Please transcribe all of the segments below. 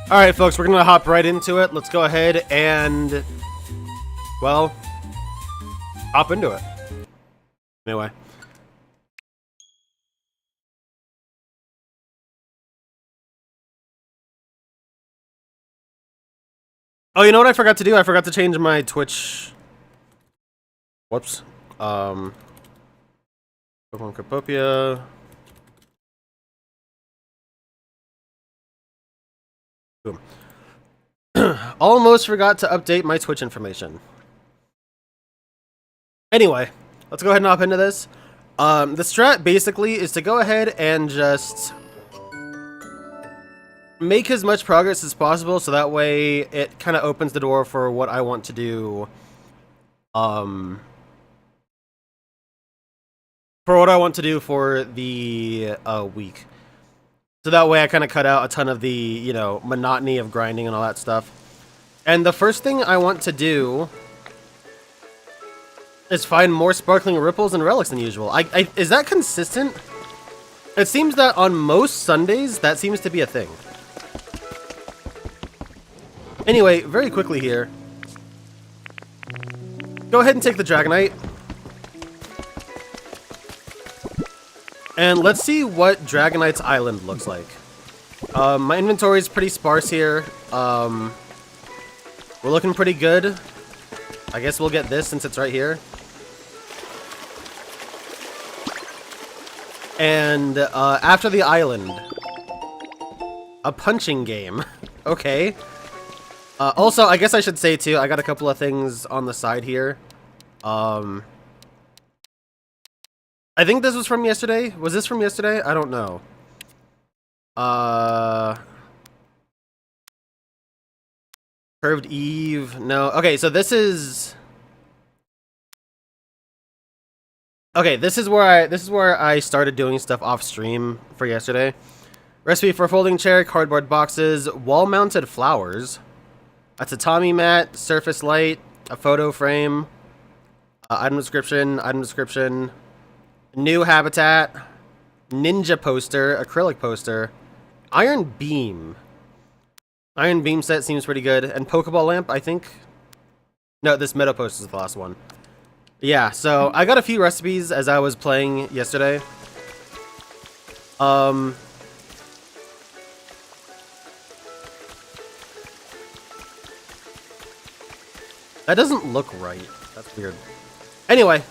Alright, folks, we're gonna hop right into it. Let's go ahead and, well, hop into it. Anyway. Oh, you know what I forgot to do? I forgot to change my Twitch. Whoops. Pokemon Pokopia. Boom. Almost forgot to update my Twitch information. Anyway, let's go ahead and hop into this. The strat basically is to go ahead and just make as much progress as possible, so that way it kind of opens the door for what I want to do. For what I want to do for the week. So that way I kind of cut out a ton of the, you know, monotony of grinding and all that stuff. And the first thing I want to do is find more sparkling ripples and relics than usual. Is that consistent? It seems that on most Sundays, that seems to be a thing. Anyway, very quickly here. Go ahead and take the Dragonite. And let's see what Dragonite's island looks like. My inventory is pretty sparse here. We're looking pretty good. I guess we'll get this since it's right here. And after the island, a punching game. Okay. Also, I guess I should say too, I got a couple of things on the side here. I think this was from yesterday. Was this from yesterday? I don't know. Curved Eve. No. Okay, so this is. Okay, this is where I started doing stuff off stream for yesterday. Recipe for folding chair, cardboard boxes, wall-mounted flowers, a tatami mat, surface light, a photo frame, item description. New habitat, ninja poster, acrylic poster, iron beam. Iron beam set seems pretty good. And Pokeball lamp, I think. No, this meadow poster is the last one. Yeah, so I got a few recipes as I was playing yesterday. That doesn't look right. That's weird. Anyway,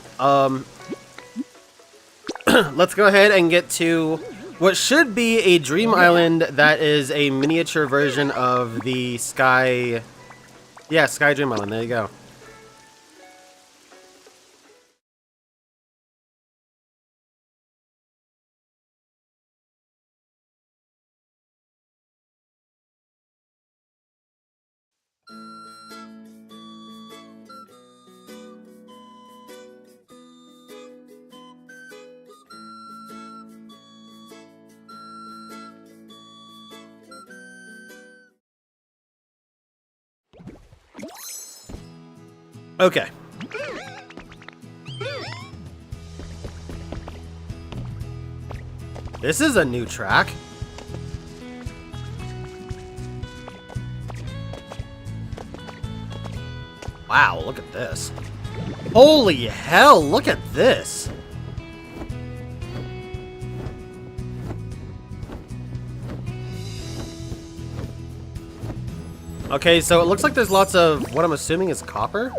let's go ahead and get to what should be a dream island that is a miniature version of the Sky... Yeah, Sky Dream Island. There you go. Okay. This is a new track. Wow, look at this. Holy hell, look at this. Okay, so it looks like there's lots of what I'm assuming is copper.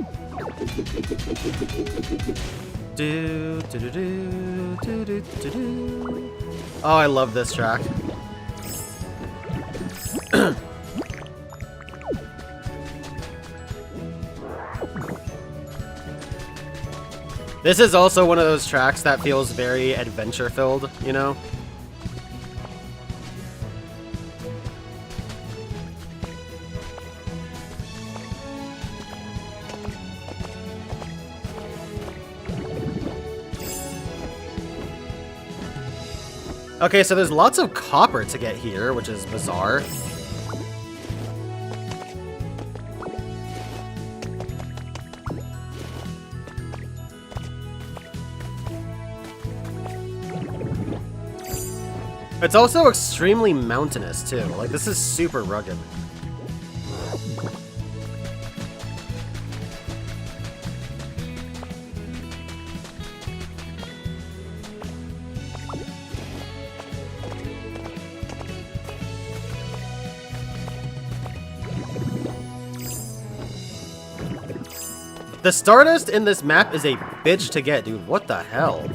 Oh, I love this track. This is also one of those tracks that feels very adventure-filled, you know? Okay, so there's lots of copper to get here, which is bizarre. It's also extremely mountainous, too. Like, this is super rugged. The Stardust in this map is a bitch to get, dude. What the hell?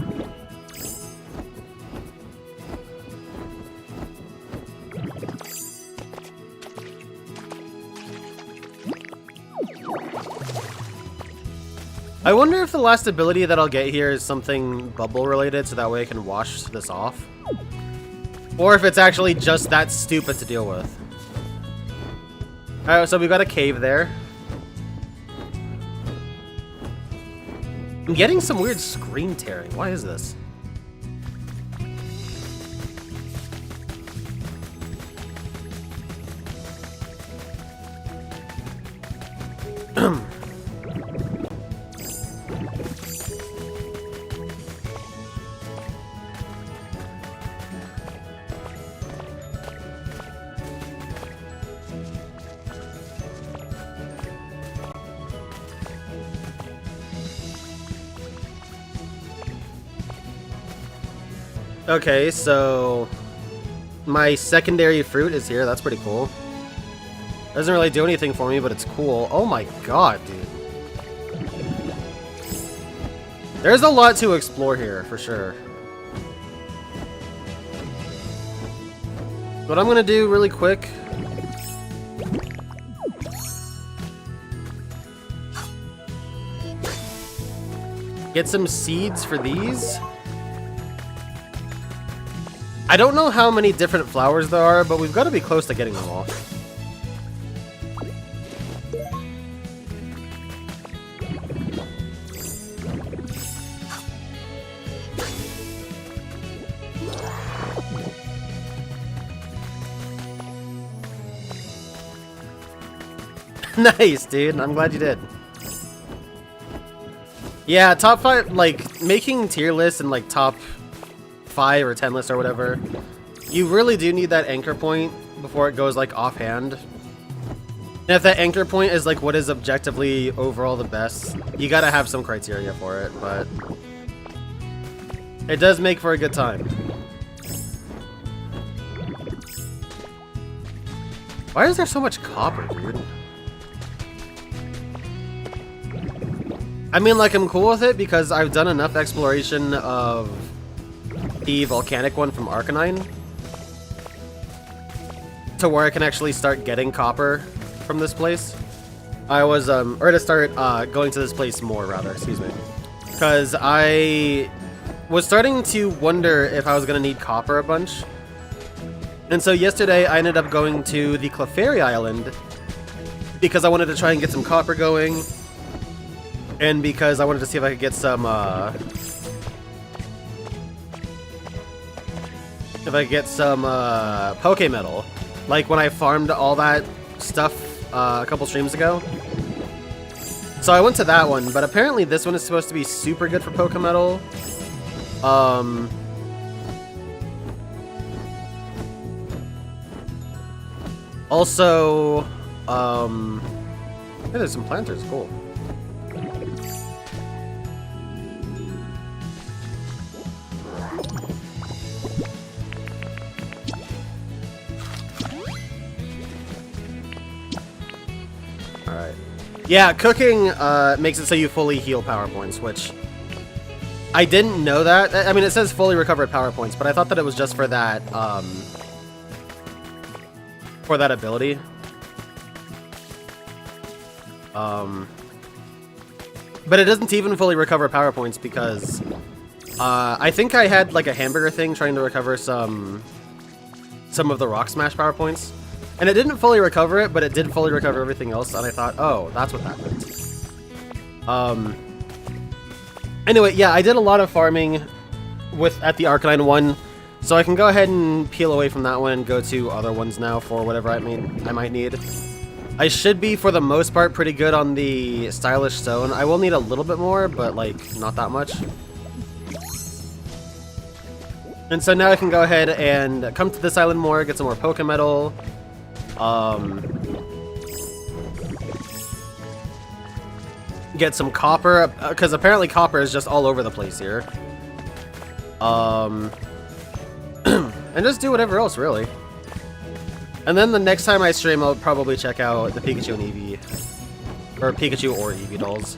I wonder if the last ability that I'll get here is something bubble related, so that way I can wash this off. Or if it's actually just that stupid to deal with. Alright, so we've got a cave there. I'm getting some weird screen tearing. Why is this? Okay, so my secondary fruit is here. That's pretty cool. Doesn't really do anything for me, but it's cool. Oh my god, dude. There's a lot to explore here, for sure. What I'm gonna do really quick... get some seeds for these. I don't know how many different flowers there are, but we've got to be close to getting them all. Nice, dude. I'm glad you did. Yeah, top 5, like, making tier lists and, like, top 5 or 10 lists or whatever, you really do need that anchor point before it goes, like, offhand. And if that anchor point is, like, what is objectively overall the best, you gotta have some criteria for it, but it does make for a good time. Why is there so much copper, dude? I mean, like, I'm cool with it because I've done enough exploration of the volcanic one from Arcanine to where I can actually start getting copper from this place. I was, or to start going to this place more, rather, excuse me. Because I was starting to wonder if I was going to need copper a bunch. And so yesterday I ended up going to the Clefairy Island because I wanted to try and get some copper going. And because I wanted to see if I could get some, Pokemetal. Like when I farmed all that stuff a couple streams ago. So I went to that one, but apparently this one is supposed to be super good for Pokemetal. Also, hey, there's some planters, cool. Alright. Yeah, cooking makes it so you fully heal power points, which I didn't know that. I mean, it says fully recovered power points, but I thought that it was just for that ability. But it doesn't even fully recover power points because I think I had like a hamburger thing trying to recover some of the Rock Smash power points. And it didn't fully recover it, but it did fully recover everything else, and I thought, oh, that's what that meant. Anyway, yeah, I did a lot of farming at the Arcanine one, so I can go ahead and peel away from that one and go to other ones now for whatever I might need. I should be, for the most part, pretty good on the Stylish Stone. I will need a little bit more, but, like, not that much. And so now I can go ahead and come to this island more, get some more Pokemetal. Get some copper, because apparently copper is just all over the place here. And just do whatever else, really. And then the next time I stream, I'll probably check out the Pikachu and Eevee. Or Pikachu or Eevee dolls.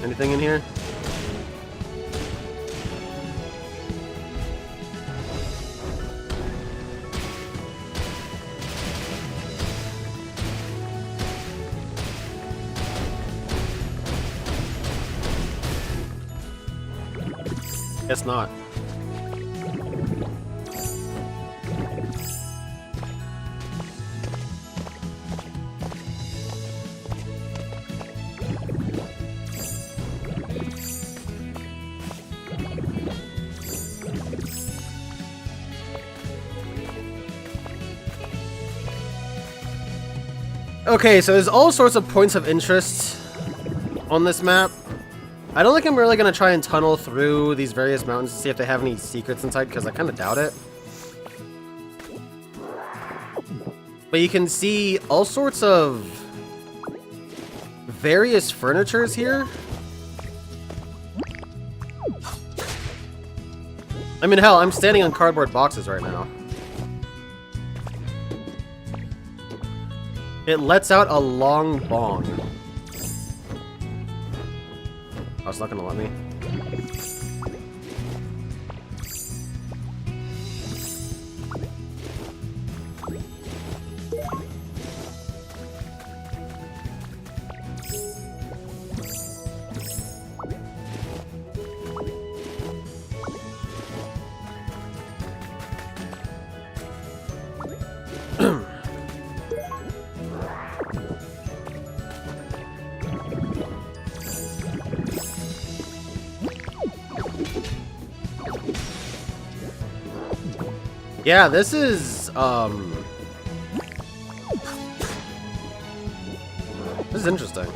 Anything in here? Guess not. Okay, so there's all sorts of points of interest on this map. I don't think I'm really going to try and tunnel through these various mountains to see if they have any secrets inside, because I kind of doubt it. But you can see all sorts of various furnitures here. I mean, hell, I'm standing on cardboard boxes right now. It lets out a long bong. Oh, it's not gonna let me. Yeah, this is interesting.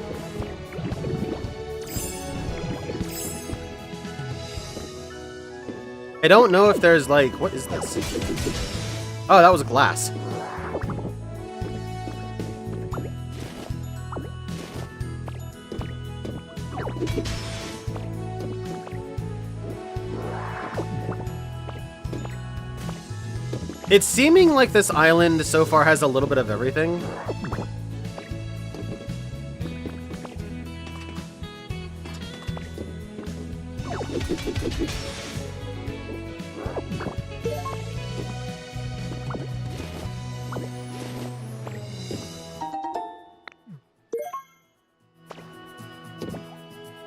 I don't know if there's like, what is this? Oh, that was glass. It's seeming like this island so far has a little bit of everything.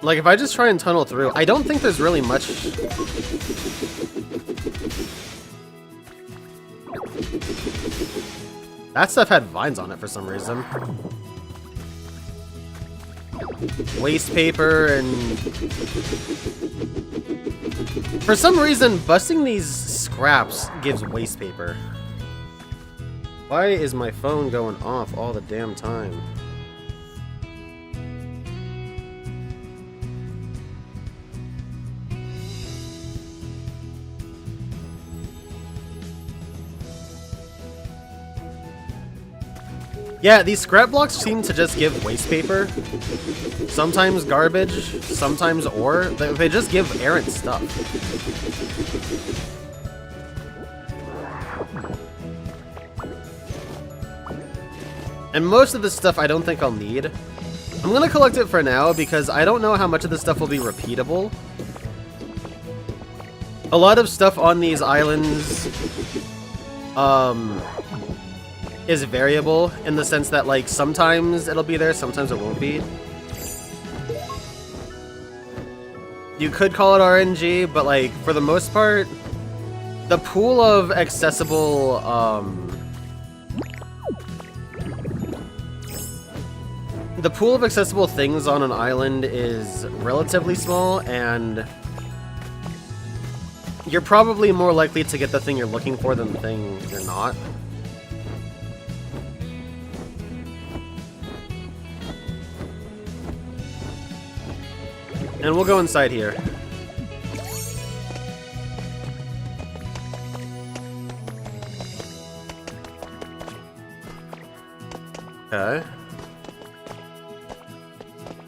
Like, if I just try and tunnel through, I don't think there's really much. That stuff had vines on it for some reason. Waste paper and... For some reason, busting these scraps gives waste paper. Why is my phone going off all the damn time? Yeah, these scrap blocks seem to just give waste paper. Sometimes garbage, sometimes ore. They just give errant stuff. And most of this stuff I don't think I'll need. I'm gonna collect it for now because I don't know how much of this stuff will be repeatable. A lot of stuff on these islands, is variable in the sense that, like, sometimes it'll be there, sometimes it won't be. You could call it RNG, but, like, for the most part, the pool of accessible, things on an island is relatively small, and you're probably more likely to get the thing you're looking for than the thing you're not. And we'll go inside here. Okay.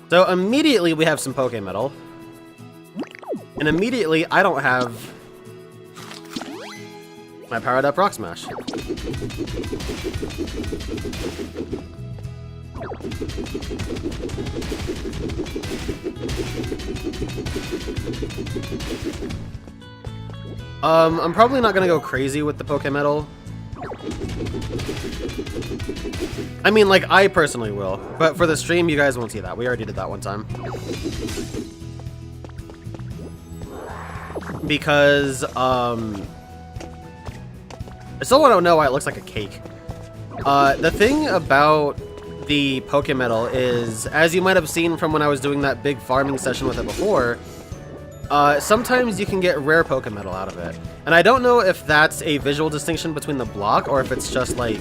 So immediately we have some Pokemetal. And immediately I don't have my powered up Rock Smash. I'm probably not gonna go crazy with the Pokemetal. I mean, like, I personally will, but for the stream, you guys won't see that. We already did that one time. Because, I still want to know why it looks like a cake. The thing about the Pokemetal is, as you might have seen from when I was doing that big farming session with it before, sometimes you can get rare Pokemetal out of it. And I don't know if that's a visual distinction between the block, or if it's just, like,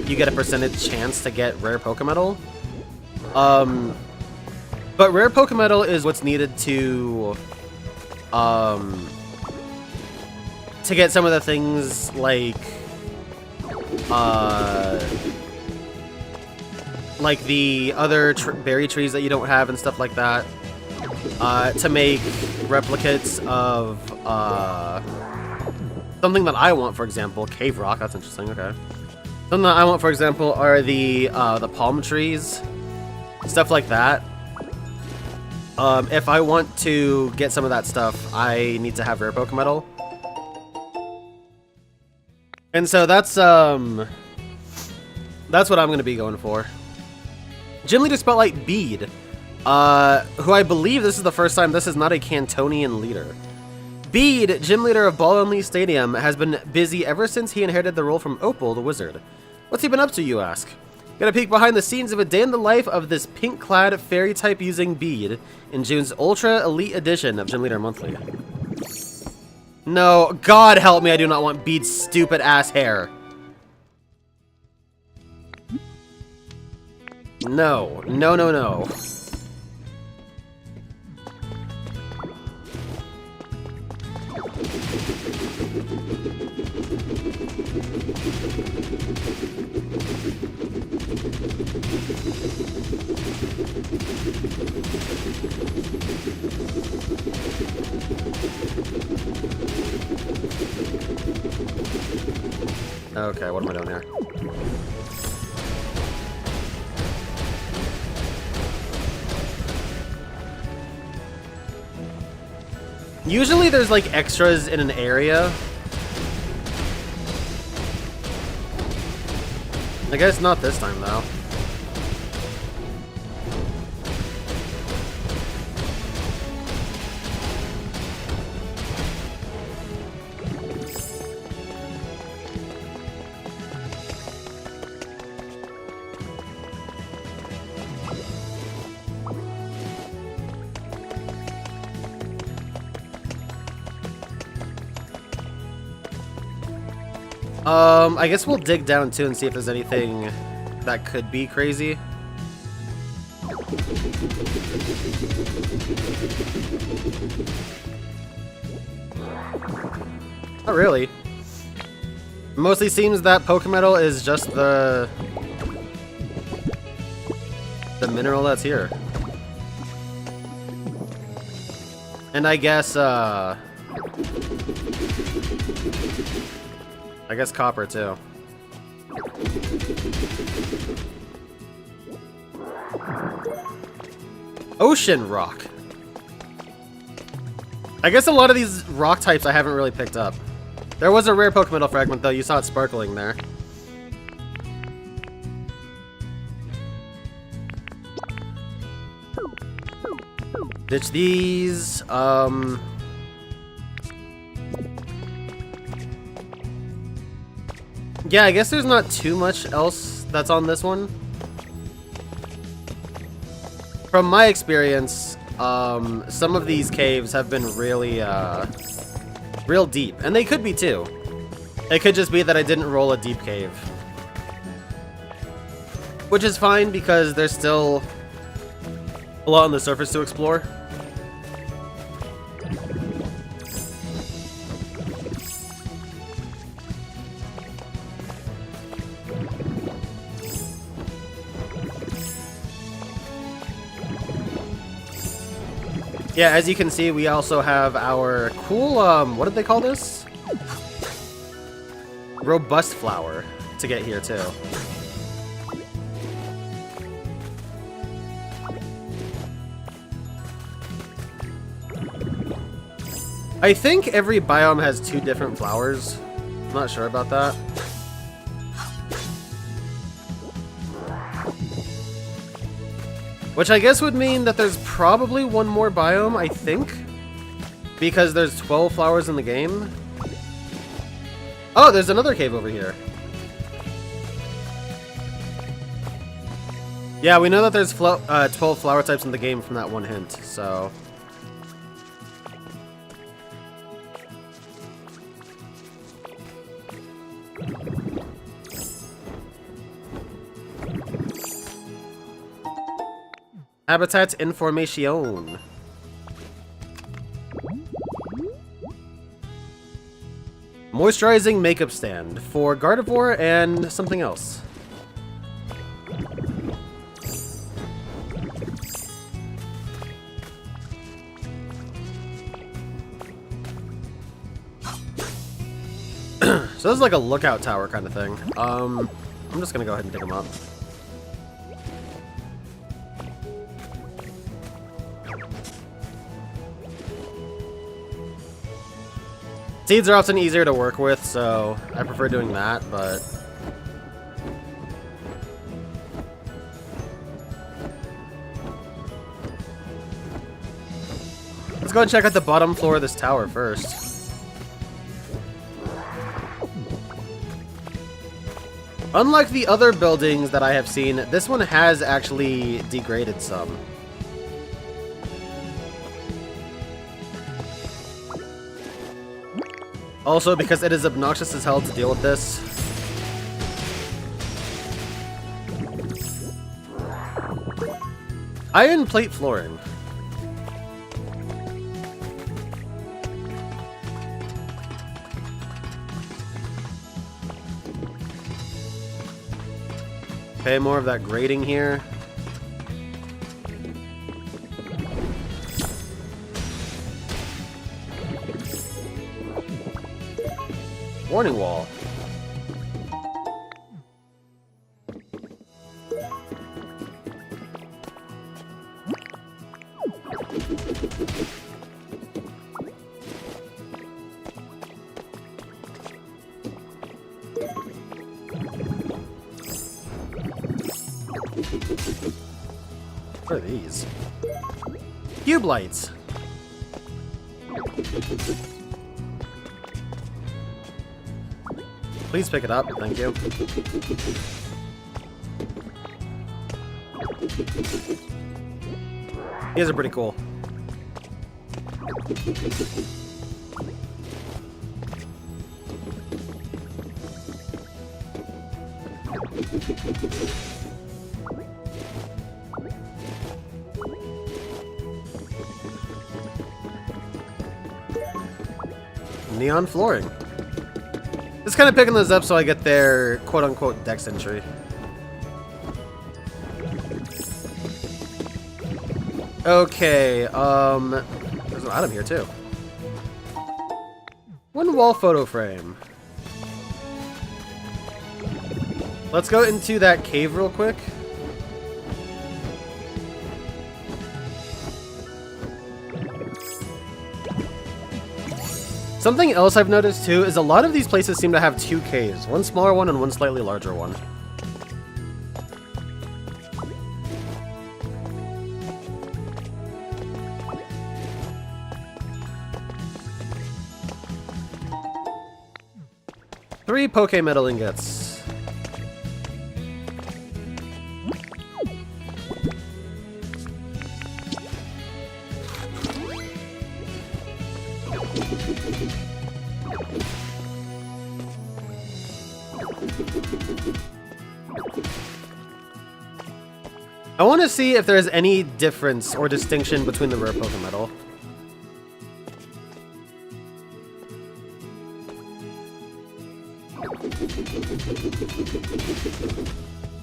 you get a percentage chance to get rare Pokemetal. But rare Pokemetal is what's needed to get some of the things, like the other berry trees that you don't have and stuff like that. To make replicates of something that I want, for example, Cave Rock. That's interesting. Okay, something that I want, for example, are the palm trees, stuff like that. If I want to get some of that stuff, I need to have rare Pokemetal, and so that's what I'm gonna be going for. Gym Leader Spotlight Bead. Who I believe this is the first time this is not a Cantonian leader. Bede, gym leader of Ball Only Stadium, has been busy ever since he inherited the role from Opal, the wizard. What's he been up to, you ask? Got a peek behind the scenes of a day in the life of this pink-clad, fairy-type using Bede in June's Ultra Elite Edition of Gym Leader Monthly. No, God help me, I do not want Bede's stupid-ass hair. No, no, no, no. Okay, what am I doing here? Usually there's like extras in an area. I guess not this time though. I guess we'll dig down too and see if there's anything that could be crazy. Not really. Mostly seems that Pokemetal is just the mineral that's here. And I guess copper too. Ocean rock. I guess a lot of these rock types I haven't really picked up. There was a rare Pokemetal fragment though, you saw it sparkling there. Ditch these, yeah, I guess there's not too much else that's on this one. From my experience, some of these caves have been really, real deep. And they could be too. It could just be that I didn't roll a deep cave. Which is fine because there's still a lot on the surface to explore. Yeah, as you can see, we also have our cool, what did they call this? Robust flower to get here, too. I think every biome has 2 different flowers. I'm not sure about that. Which I guess would mean that there's probably 1 more biome, I think. Because there's 12 flowers in the game. Oh, there's another cave over here. Yeah, we know that there's 12 flower types in the game from that one hint, so... Habitat information. Moisturizing makeup stand for Gardevoir and something else. So this is like a lookout tower kind of thing. I'm just gonna go ahead and pick them up. Seeds are often easier to work with, so I prefer doing that, but... Let's go and check out the bottom floor of this tower first. Unlike the other buildings that I have seen, this one has actually degraded some. Also, because it is obnoxious as hell to deal with this. Iron plate flooring. Okay, more of that grading here. Warning wall. What are these? Cube lights. Please pick it up, thank you. These are pretty cool. Neon flooring. Just kind of picking those up so I get their quote-unquote dex entry. Okay, there's an item here too. One wall photo frame. Let's go into that cave real quick. Something else I've noticed too is a lot of these places seem to have 2 caves. One smaller one and one slightly larger one. Three Pokemetal ingots. I want to see if there's any difference or distinction between the rare Pokemetal.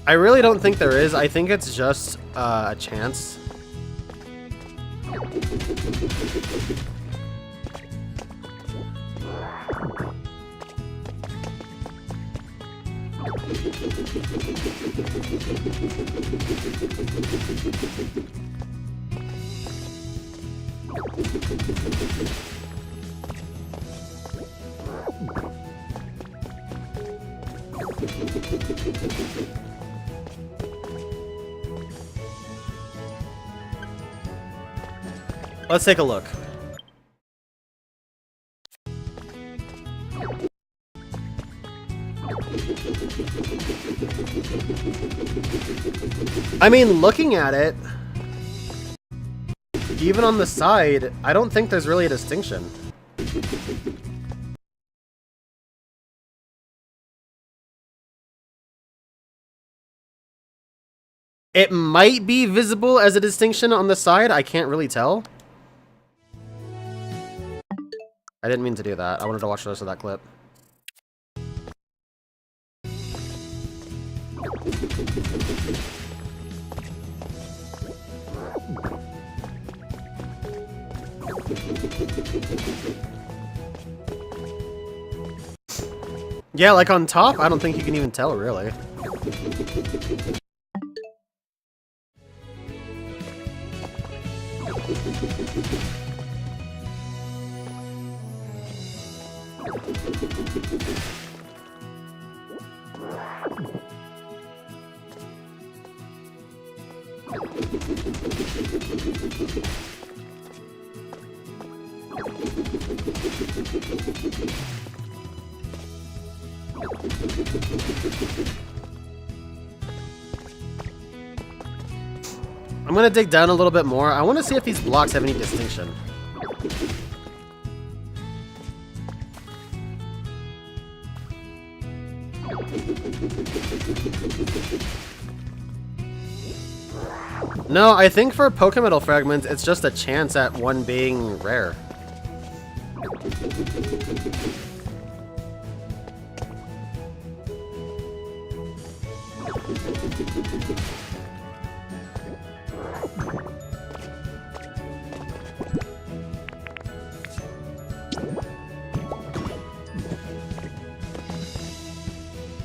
I really don't think there is. I think it's just a chance. Let's take a look. I mean, looking at it, even on the side, I don't think there's really a distinction. It might be visible as a distinction on the side, I can't really tell. I didn't mean to do that. I wanted to watch the rest of that clip. Yeah, like on top, I don't think you can even tell, really. I'm gonna dig down a little bit more. I want to see if these blocks have any distinction. No, I think for Pokemetal fragments, it's just a chance at one being rare.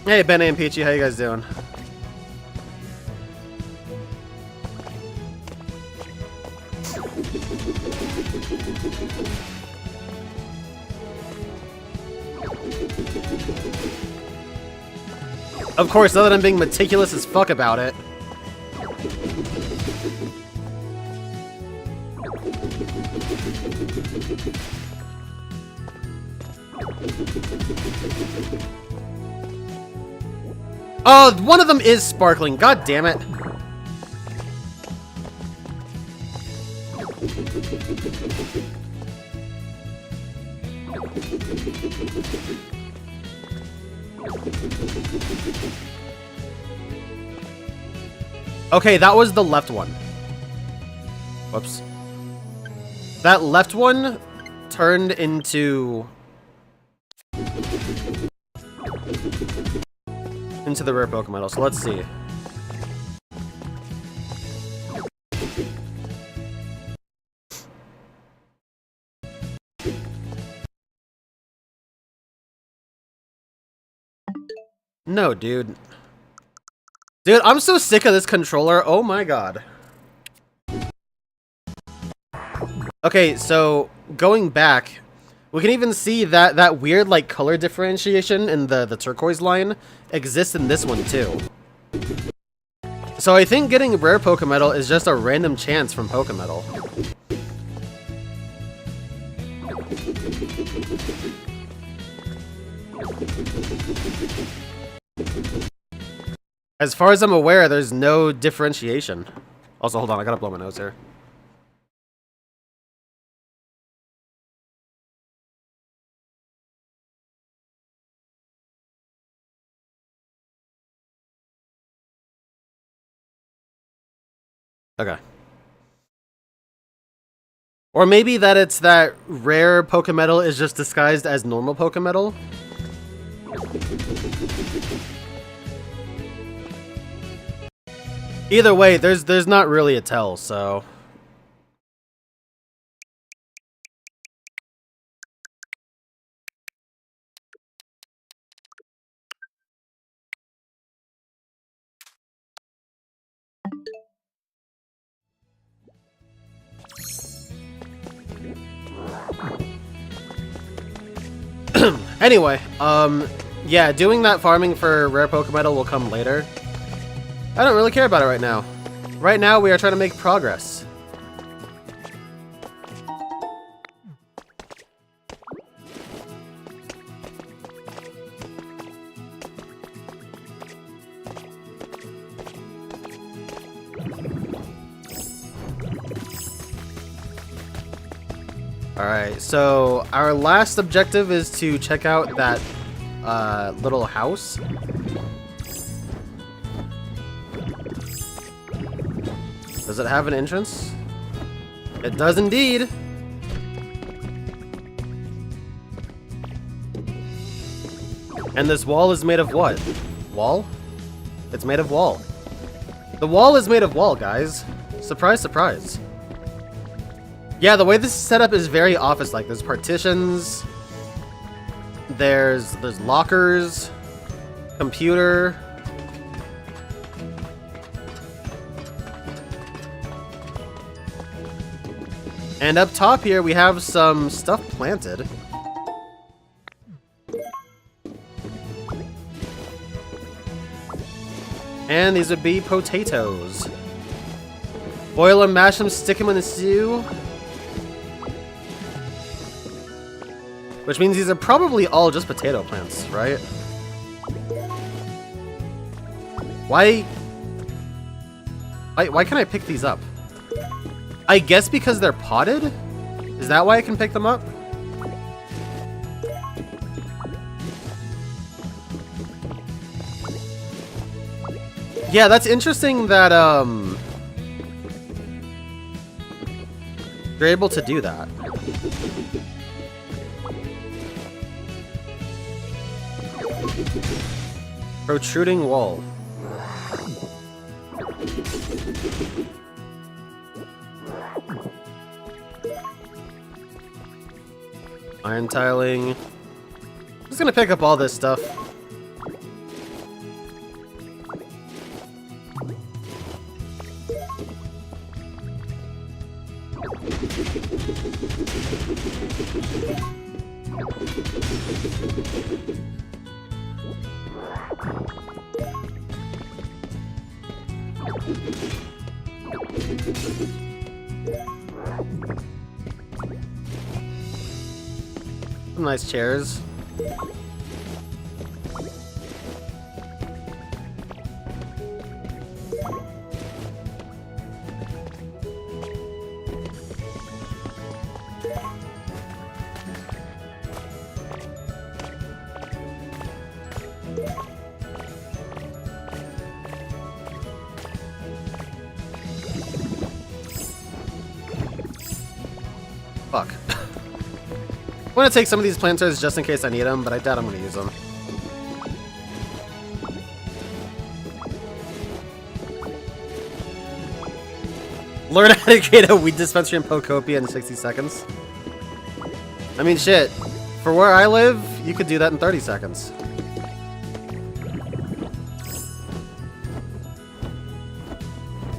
Hey, Benny and Peachy, how you guys doing? Of course, now that I'm being meticulous as fuck about it. Oh, one of them is sparkling. God damn it. Okay, that was the left one. Whoops. That left one turned into the rare Pokemon. So let's see. No, dude. Dude, I'm so sick of this controller. Oh my god. Okay, so going back, we can even see that that weird like color differentiation in the turquoise line exists in this one too. So I think getting rare Pokemetal is just a random chance from Pokemetal. As far as I'm aware, there's no differentiation. Also, hold on, I gotta blow my nose here. Okay. Or maybe that it's that rare Pokemetal is just disguised as normal Pokemetal. Either way, there's not really a tell, so Anyway, yeah, doing that farming for rare Pokemetal will come later. I don't really care about it right now. Right now, we are trying to make progress. Alright, so our last objective is to check out that little house. Does it have an entrance? It does indeed! And this wall is made of what? Wall? It's made of wall. The wall is made of wall, guys. Surprise, surprise. Yeah, the way this is set up is very office-like. There's partitions, there's lockers, computer. And up top here, we have some stuff planted. And these would be potatoes. Boil them, mash them, stick them in the stew. Which means these are probably all just potato plants, right? Why can I pick these up? I guess because they're potted? Is that why I can pick them up? Yeah, that's interesting that, you're able to do that. Protruding wall. Iron tiling. I'm just gonna pick up all this stuff. Some nice chairs. Fuck. I'm gonna take some of these planters just in case I need them, but I doubt I'm gonna use them. Learn how to create a weed dispensary in Pokopia in 60 seconds. I mean, shit. For where I live, you could do that in 30 seconds.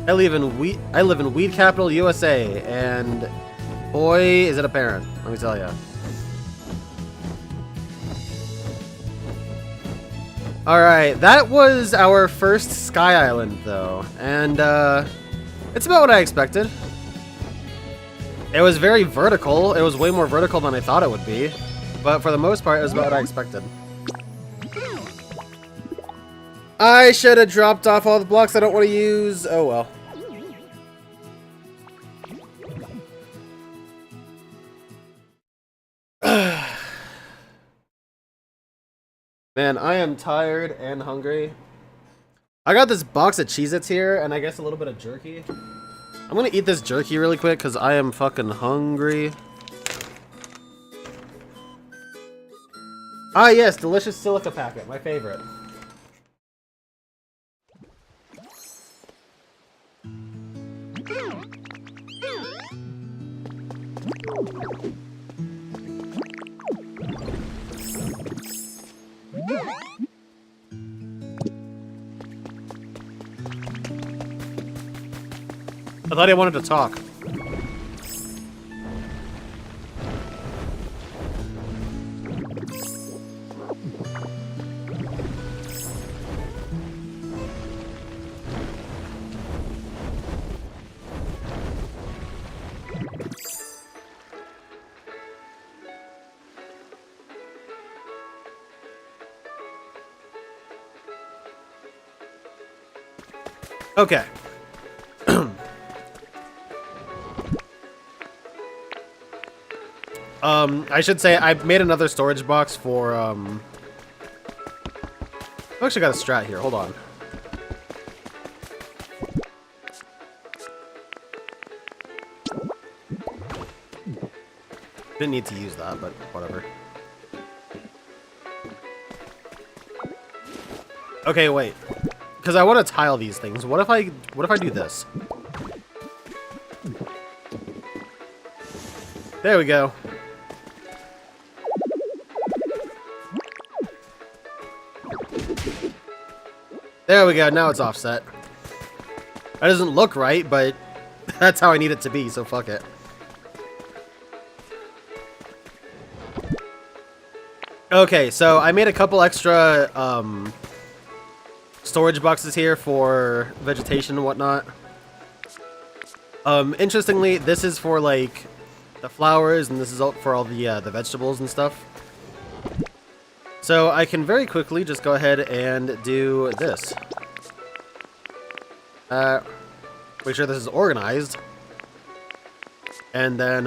I live in Weed Capital, USA, and boy, is it apparent. Let me tell you. Alright, that was our first Sky Island, though, and it's about what I expected. It was very vertical. It was way more vertical than I thought it would be, but for the most part, it was about what I expected. I should have dropped off all the blocks I don't want to use. Oh well. Man, I am tired and hungry. I got this box of Cheez-Its here, and I guess a little bit of jerky. I'm gonna eat this jerky really quick, because I am fucking hungry. Ah yes, delicious silica packet, my favorite. I thought he wanted to talk. Okay. I should say I made another storage box for, I've actually got a strat here. Hold on. Didn't need to use that, but whatever. Okay, wait. Because I want to tile these things. What if I do this? There we go. There we go. Now it's offset. That doesn't look right, but that's how I need it to be, so fuck it. Okay, so I made a couple extra storage boxes here for vegetation and whatnot. Interestingly, this is for like the flowers, and this is for all the vegetables and stuff. So I can very quickly just go ahead and do this. Make sure this is organized, and then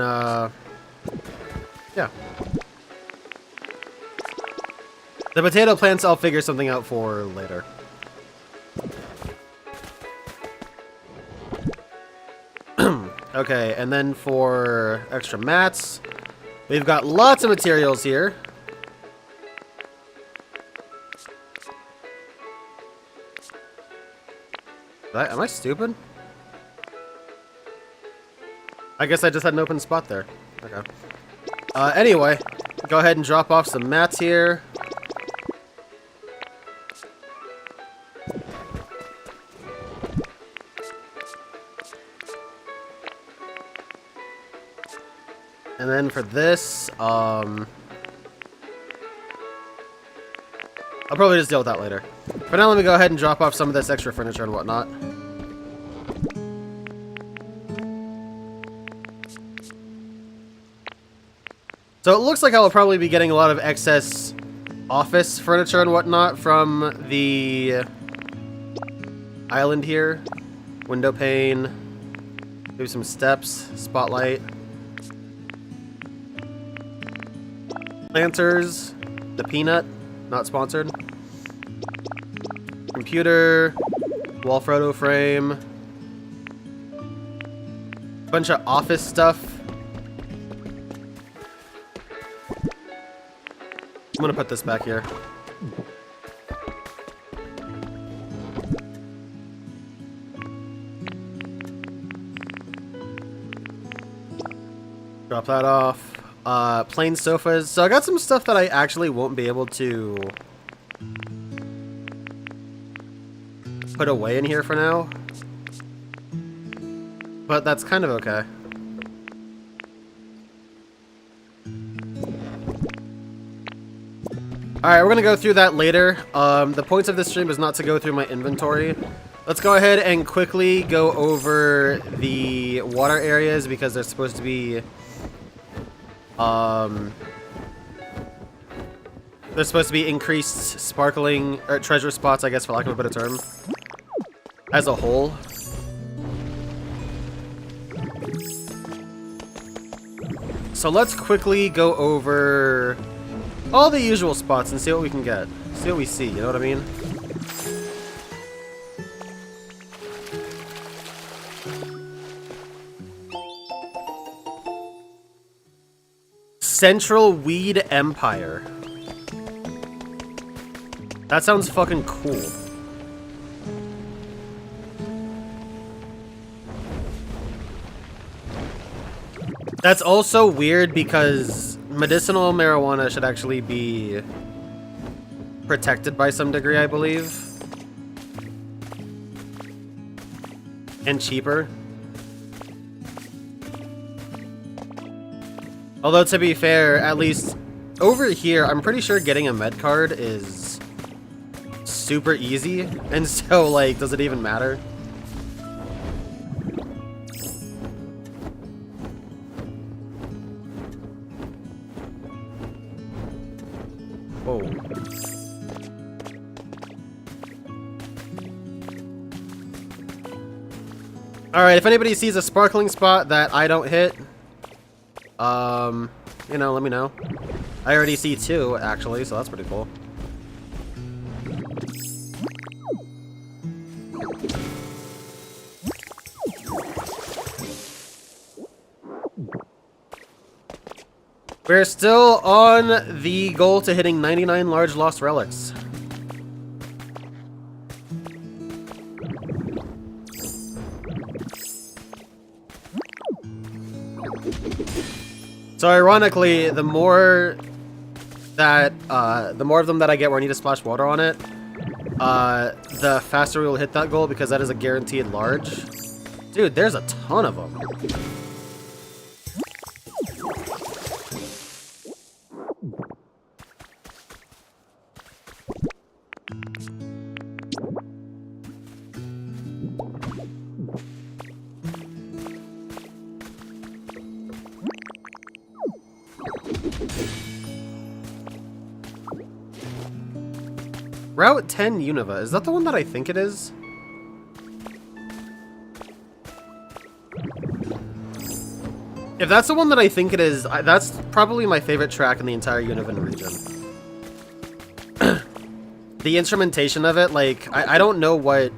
yeah. The potato plants, I'll figure something out for later. Okay, and then for extra mats, we've got lots of materials here. Am I stupid? I guess I just had an open spot there. Okay. Anyway, go ahead and drop off some mats here. And then for this, I'll probably just deal with that later. For now, let me go ahead and drop off some of this extra furniture and whatnot. So it looks like I will probably be getting a lot of excess office furniture and whatnot from the island here. Window pane, maybe some steps, spotlight. Planters, the peanut, not sponsored. Computer, wall photo frame. Bunch of office stuff. I'm gonna put this back here. Drop that off. Plain sofas. So I got some stuff that I actually won't be able to put away in here for now. But that's kind of okay. Alright, we're gonna go through that later. The points of this stream is not to go through my inventory. Let's go ahead and quickly go over the water areas because they're supposed to be there's supposed to be increased sparkling or treasure spots, I guess, for lack of a better term, as a whole. So let's quickly go over all the usual spots and see what we can get. See what we see, you know what I mean? Central Weed Empire. That sounds fucking cool. That's also weird because medicinal marijuana should actually be protected by some degree, I believe. And cheaper. Although, to be fair, at least over here, I'm pretty sure getting a med card is super easy. And so, like, does it even matter? Whoa. Alright, if anybody sees a sparkling spot that I don't hit, you know, let me know. I already see 2, actually, so that's pretty cool. We're still on the goal to hitting 99 large lost relics. So ironically, the more of them that I get where I need to splash water on it, the faster we will hit that goal because that is a guaranteed large. Dude, there's a ton of them. Route 10 Unova. Is that the one that I think it is? If that's the one that I think it is, that's probably my favorite track in the entire Unova region. The instrumentation of it, like, I don't know what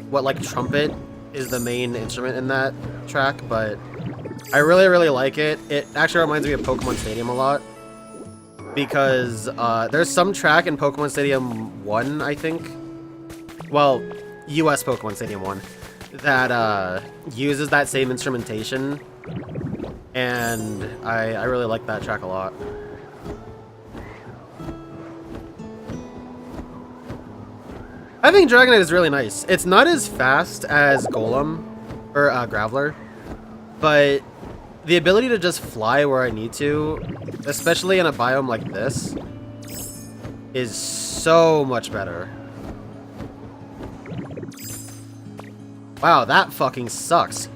like trumpet is the main instrument in that track, but I really, really like it. It actually reminds me of Pokemon Stadium a lot. Because there's some track in Pokemon Stadium 1, I think. Well, US Pokemon Stadium 1 that uses that same instrumentation. And I really like that track a lot. I think Dragonite is really nice. It's not as fast as Golem or Graveler, but the ability to just fly where I need to, especially in a biome like this, is so much better. Wow, that fucking sucks.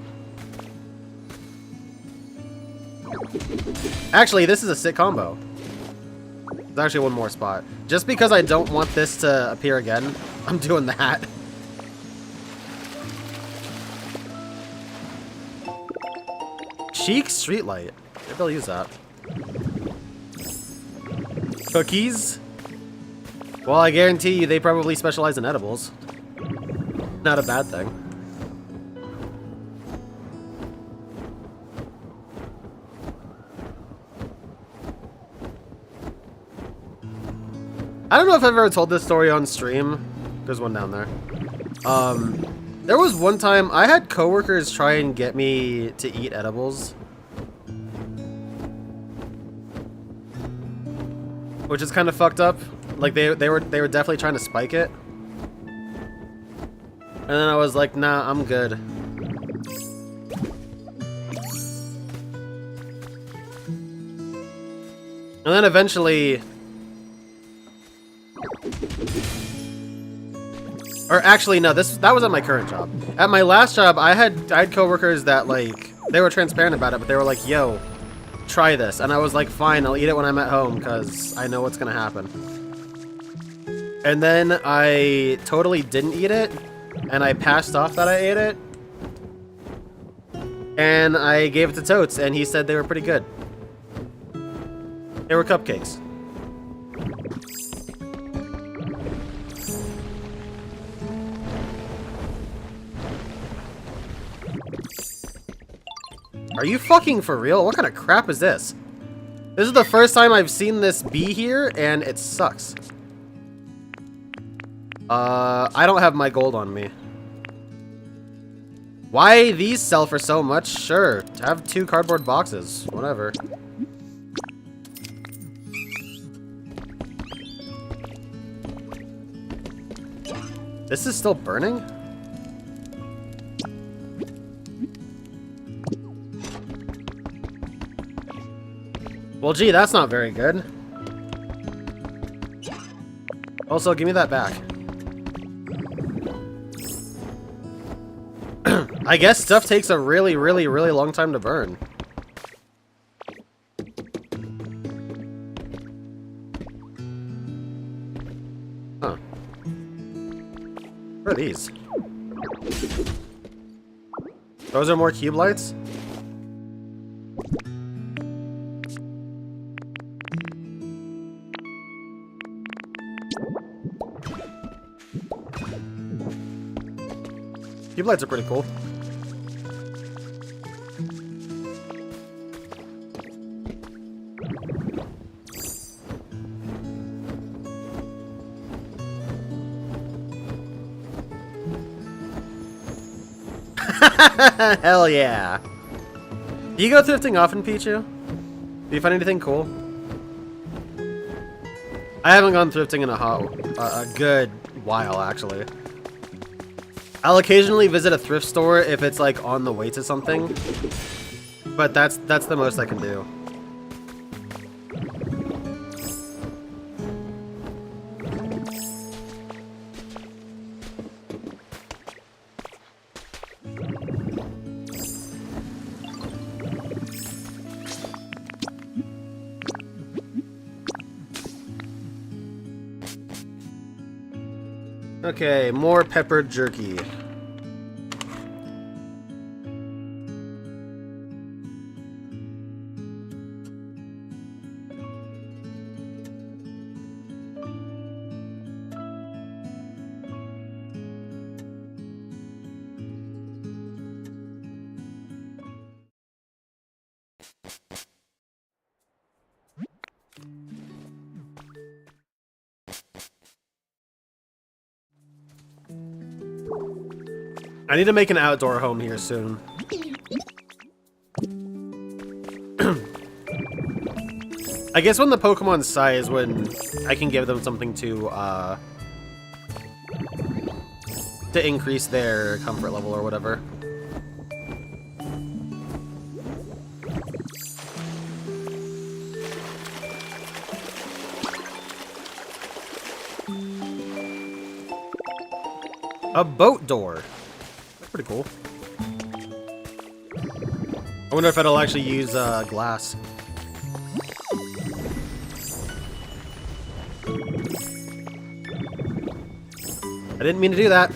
Actually, this is a sick combo. There's actually one more spot. Just because I don't want this to appear again, I'm doing that. Chic Streetlight. Maybe I'll use that. Cookies? Well, I guarantee you they probably specialize in edibles. Not a bad thing. I don't know if I've ever told this story on stream. There's one down there. There was one time I had coworkers try and get me to eat edibles. Which is kind of fucked up. Like they were definitely trying to spike it. And then I was like, nah, I'm good. And then eventually, or actually, no, that was at my current job. At my last job, I had coworkers that, like, they were transparent about it, but they were like, yo, try this. And I was like, fine, I'll eat it when I'm at home, because I know what's going to happen. And then I totally didn't eat it, and I passed off that I ate it. And I gave it to Totes, and he said they were pretty good. They were cupcakes. Are you fucking for real? What kind of crap is this? This is the first time I've seen this be here, and it sucks. I don't have my gold on me. Why these sell for so much? Sure, have 2 cardboard boxes. Whatever. This is still burning? Well, gee, that's not very good. Also, give me that back. I guess stuff takes a really, really, really long time to burn. Huh. What are these? Those are more cube lights? Cube lights are pretty cool. Hell yeah. Do you go thrifting often, Pichu? Do you find anything cool? I haven't gone thrifting in a good while, actually. I'll occasionally visit a thrift store if it's like on the way to something, but that's the most I can do. Okay, more pepper jerky. I need to make an outdoor home here soon. I guess when the Pokemon size, when I can give them something to increase their comfort level or whatever. A boat door. Pretty cool. I wonder if it'll actually use glass. I didn't mean to do that.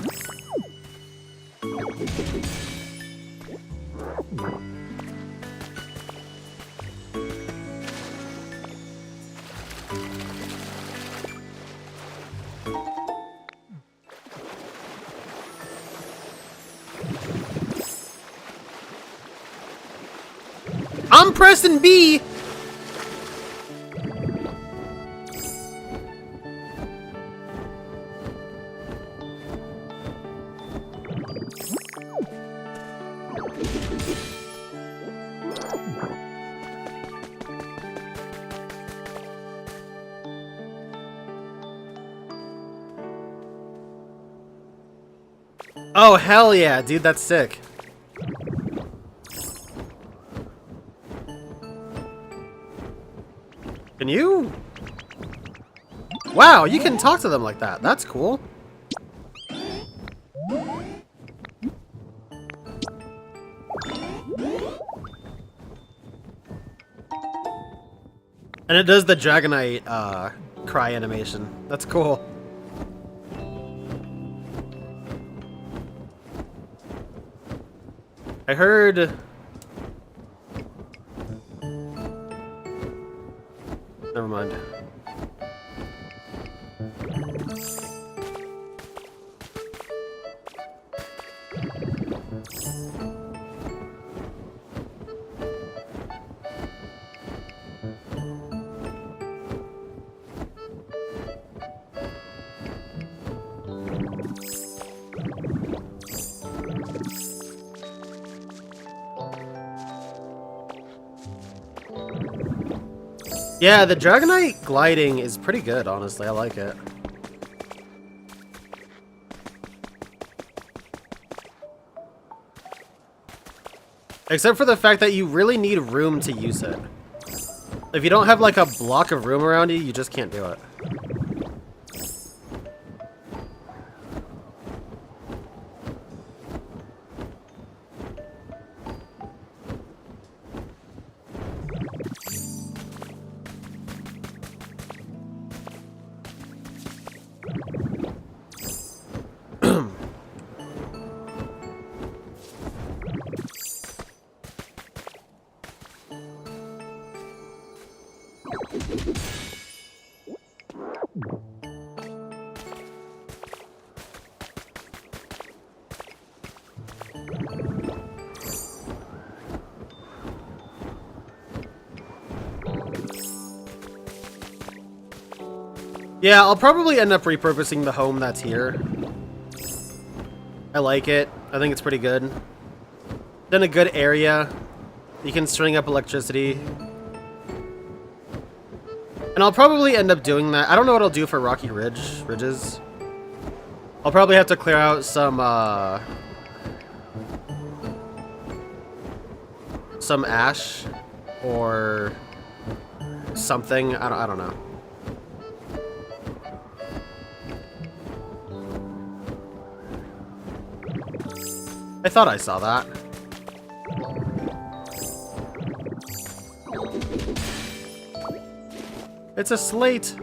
I'm pressing B! Oh, hell yeah, dude, that's sick. Can you? Wow, you can talk to them like that. That's cool. And it does the Dragonite cry animation. That's cool. I heard... Never mind. Yeah, the Dragonite gliding is pretty good, honestly. I like it. Except for the fact that you really need room to use it. If you don't have like a block of room around you, you just can't do it. Yeah, I'll probably end up repurposing the home that's here. I like it. I think it's pretty good. Then a good area. You can string up electricity. And I'll probably end up doing that. I don't know what I'll do for Rocky Ridges. I'll probably have to clear out some ash or something. I don't know. I thought I saw that. It's a slate.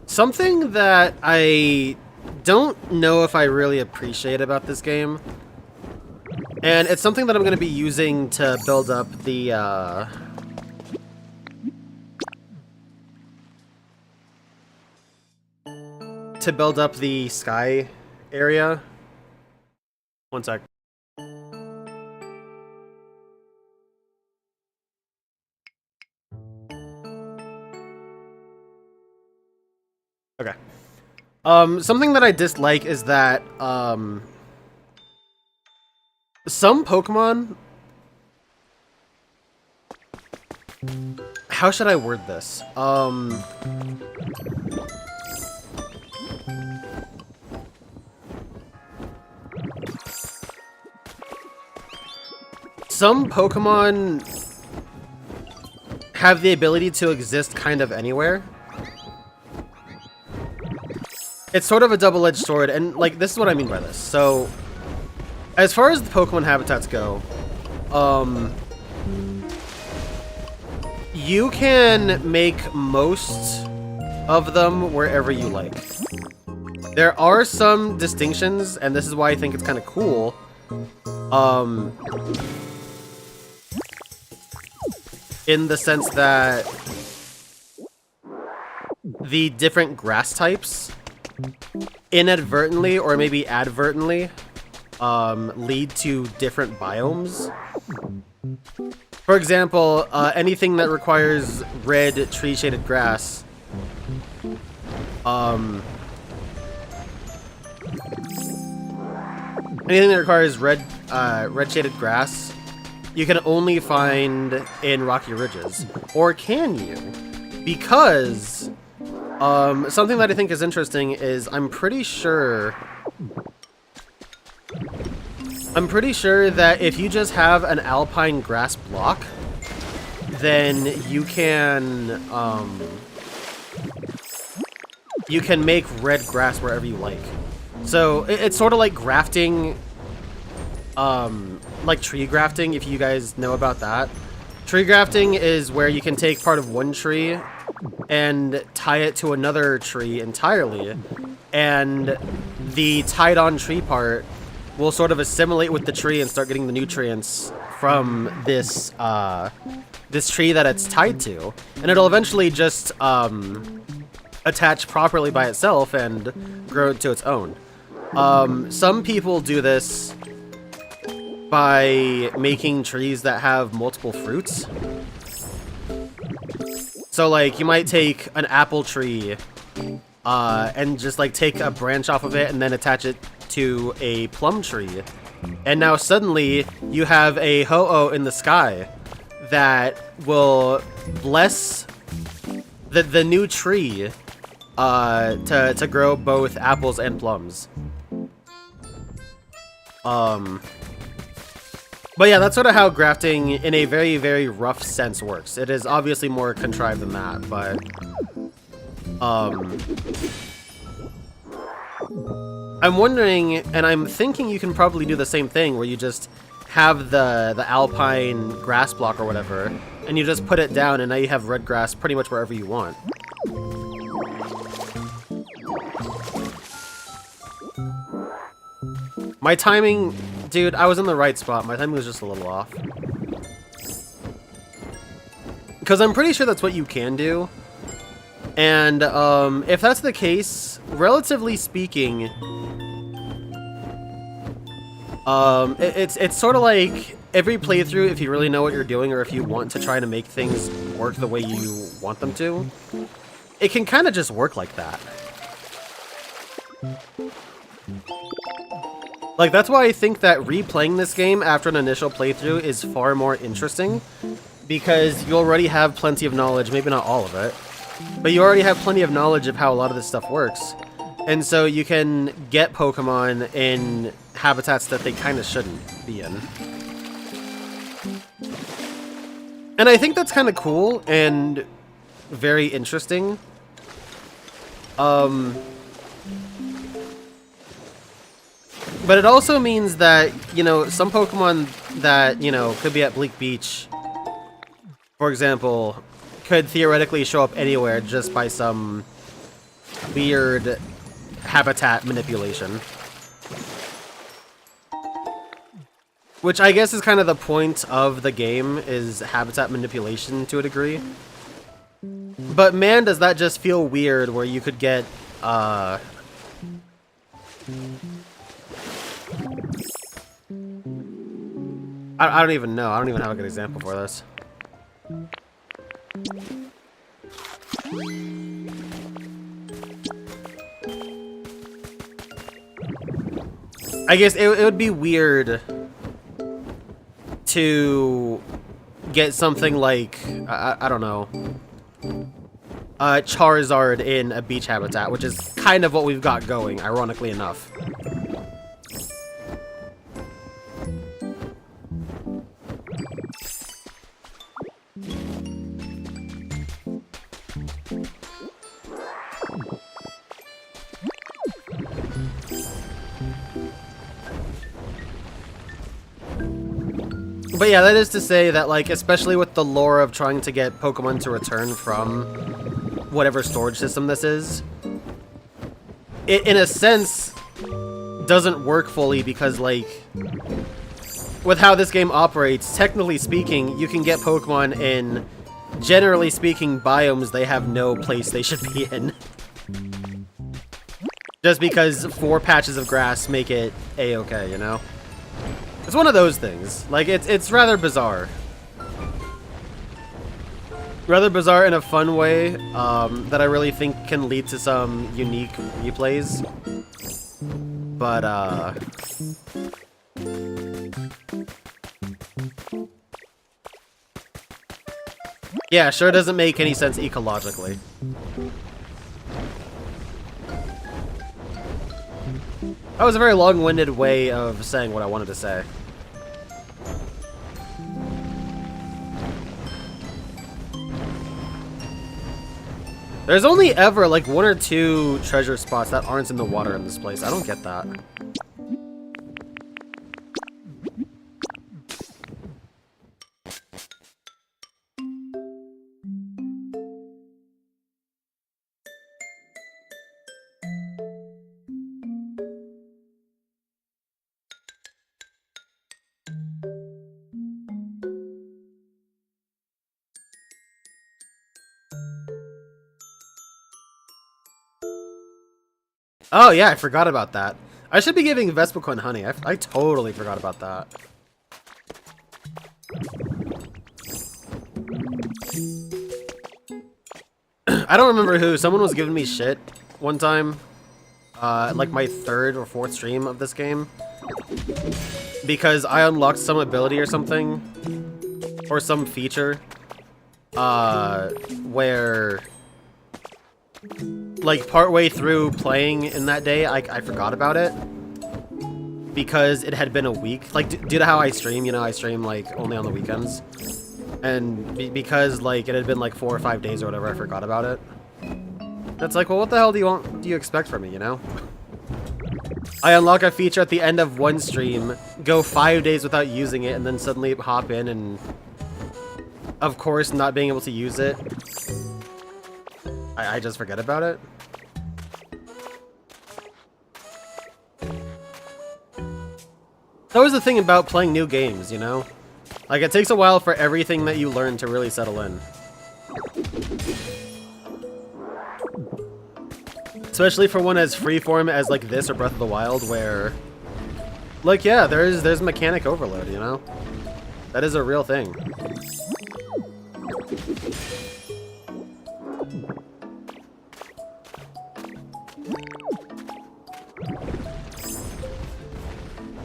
Something that I don't know if I really appreciate about this game, and it's something that I'm going to be using to build up the sky area. One sec. Okay. Something that I dislike is that, some Pokemon... How should I word this? Some Pokemon have the ability to exist kind of anywhere. It's sort of a double-edged sword, and, like, this is what I mean by this. So, as far as the Pokemon habitats go, you can make most of them wherever you like. There are some distinctions, and this is why I think it's kind of cool. In the sense that the different grass types inadvertently or maybe advertently lead to different biomes. For example, anything that requires red tree-shaded grass anything that requires red shaded grass you can only find in Rocky Ridges. Or can you? Because something that I think is interesting is I'm pretty sure that if you just have an alpine grass block, then you can make red grass wherever you like. So it's sort of like grafting, like tree grafting, if you guys know about that. Tree grafting is where you can take part of one tree and tie it to another tree entirely, and the tied-on tree part will sort of assimilate with the tree and start getting the nutrients from this this tree that it's tied to, and it'll eventually just attach properly by itself and grow to its own. Some people do this by making trees that have multiple fruits. So, like, you might take an apple tree and just, like, take a branch off of it and then attach it to a plum tree. And now suddenly you have a ho-oh in the sky that will bless the new tree to grow both apples and plums. But yeah, that's sort of how grafting in a very, very rough sense works. It is obviously more contrived than that, but I'm wondering, and I'm thinking you can probably do the same thing where you just have the alpine grass block or whatever, and you just put it down and now you have red grass pretty much wherever you want. My timing, dude, I was in the right spot. My timing was just a little off. Because I'm pretty sure that's what you can do. And if that's the case, relatively speaking, it's sort of like every playthrough, if you really know what you're doing or if you want to try to make things work the way you want them to, it can kind of just work like that. Like, that's why I think that replaying this game after an initial playthrough is far more interesting, because you already have plenty of knowledge, maybe not all of it, but you already have plenty of knowledge of how a lot of this stuff works. And so you can get Pokemon in habitats that they kind of shouldn't be in. And I think that's kind of cool and very interesting. But it also means that, you know, some Pokemon that, you know, could be at Bleak Beach, for example, could theoretically show up anywhere just by some weird habitat manipulation. Which I guess is kind of the point of the game, is habitat manipulation to a degree. But man, does that just feel weird where you could get, I don't even know. I don't even have a good example for this. I guess it would be weird to get something like, I don't know, Charizard in a beach habitat, which is kind of what we've got going, ironically enough. But yeah, that is to say that, like, especially with the lore of trying to get Pokemon to return from whatever storage system this is, it, in a sense, doesn't work fully because, like, with how this game operates, technically speaking, you can get Pokemon in, generally speaking, biomes they have no place they should be in. Just because 4 patches of grass make it A-okay, you know? It's one of those things. Like, it's rather bizarre. Rather bizarre in a fun way, that I really think can lead to some unique replays. But, yeah, sure doesn't make any sense ecologically. That was a very long-winded way of saying what I wanted to say. There's only ever, like, 1 or 2 treasure spots that aren't in the water in this place. I don't get that. Oh yeah, I forgot about that. I should be giving Vespiquen honey. I totally forgot about that. I don't remember who. Someone was giving me shit one time. Like my 3rd or 4th stream of this game. Because I unlocked some ability or something. Or some feature. Where... like, partway through playing in that day, I forgot about it. Because it had been a week. Like, due to how I stream, you know, I stream, like, only on the weekends. And because, like, it had been, like, 4 or 5 days or whatever, I forgot about it. It's like, well, what the hell do you expect from me, you know? I unlock a feature at the end of one stream, go 5 days without using it, and then suddenly hop in and... of course, not being able to use it. I just forget about it. That was the thing about playing new games, you know? Like, it takes a while for everything that you learn to really settle in. Especially for one as freeform as like this or Breath of the Wild, where, like, yeah, there's mechanic overload, you know? That is a real thing.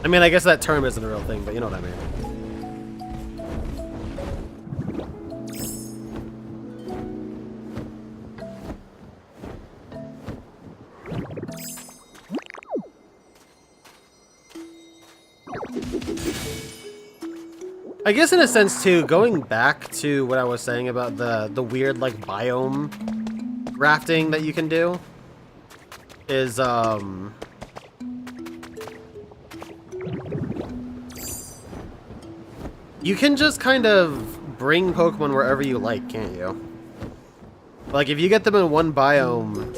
I mean, I guess that term isn't a real thing, but you know what I mean. I guess in a sense too, going back to what I was saying about the weird like biome rafting that you can do is you can just kind of bring Pokemon wherever you like, can't you? Like if you get them in one biome,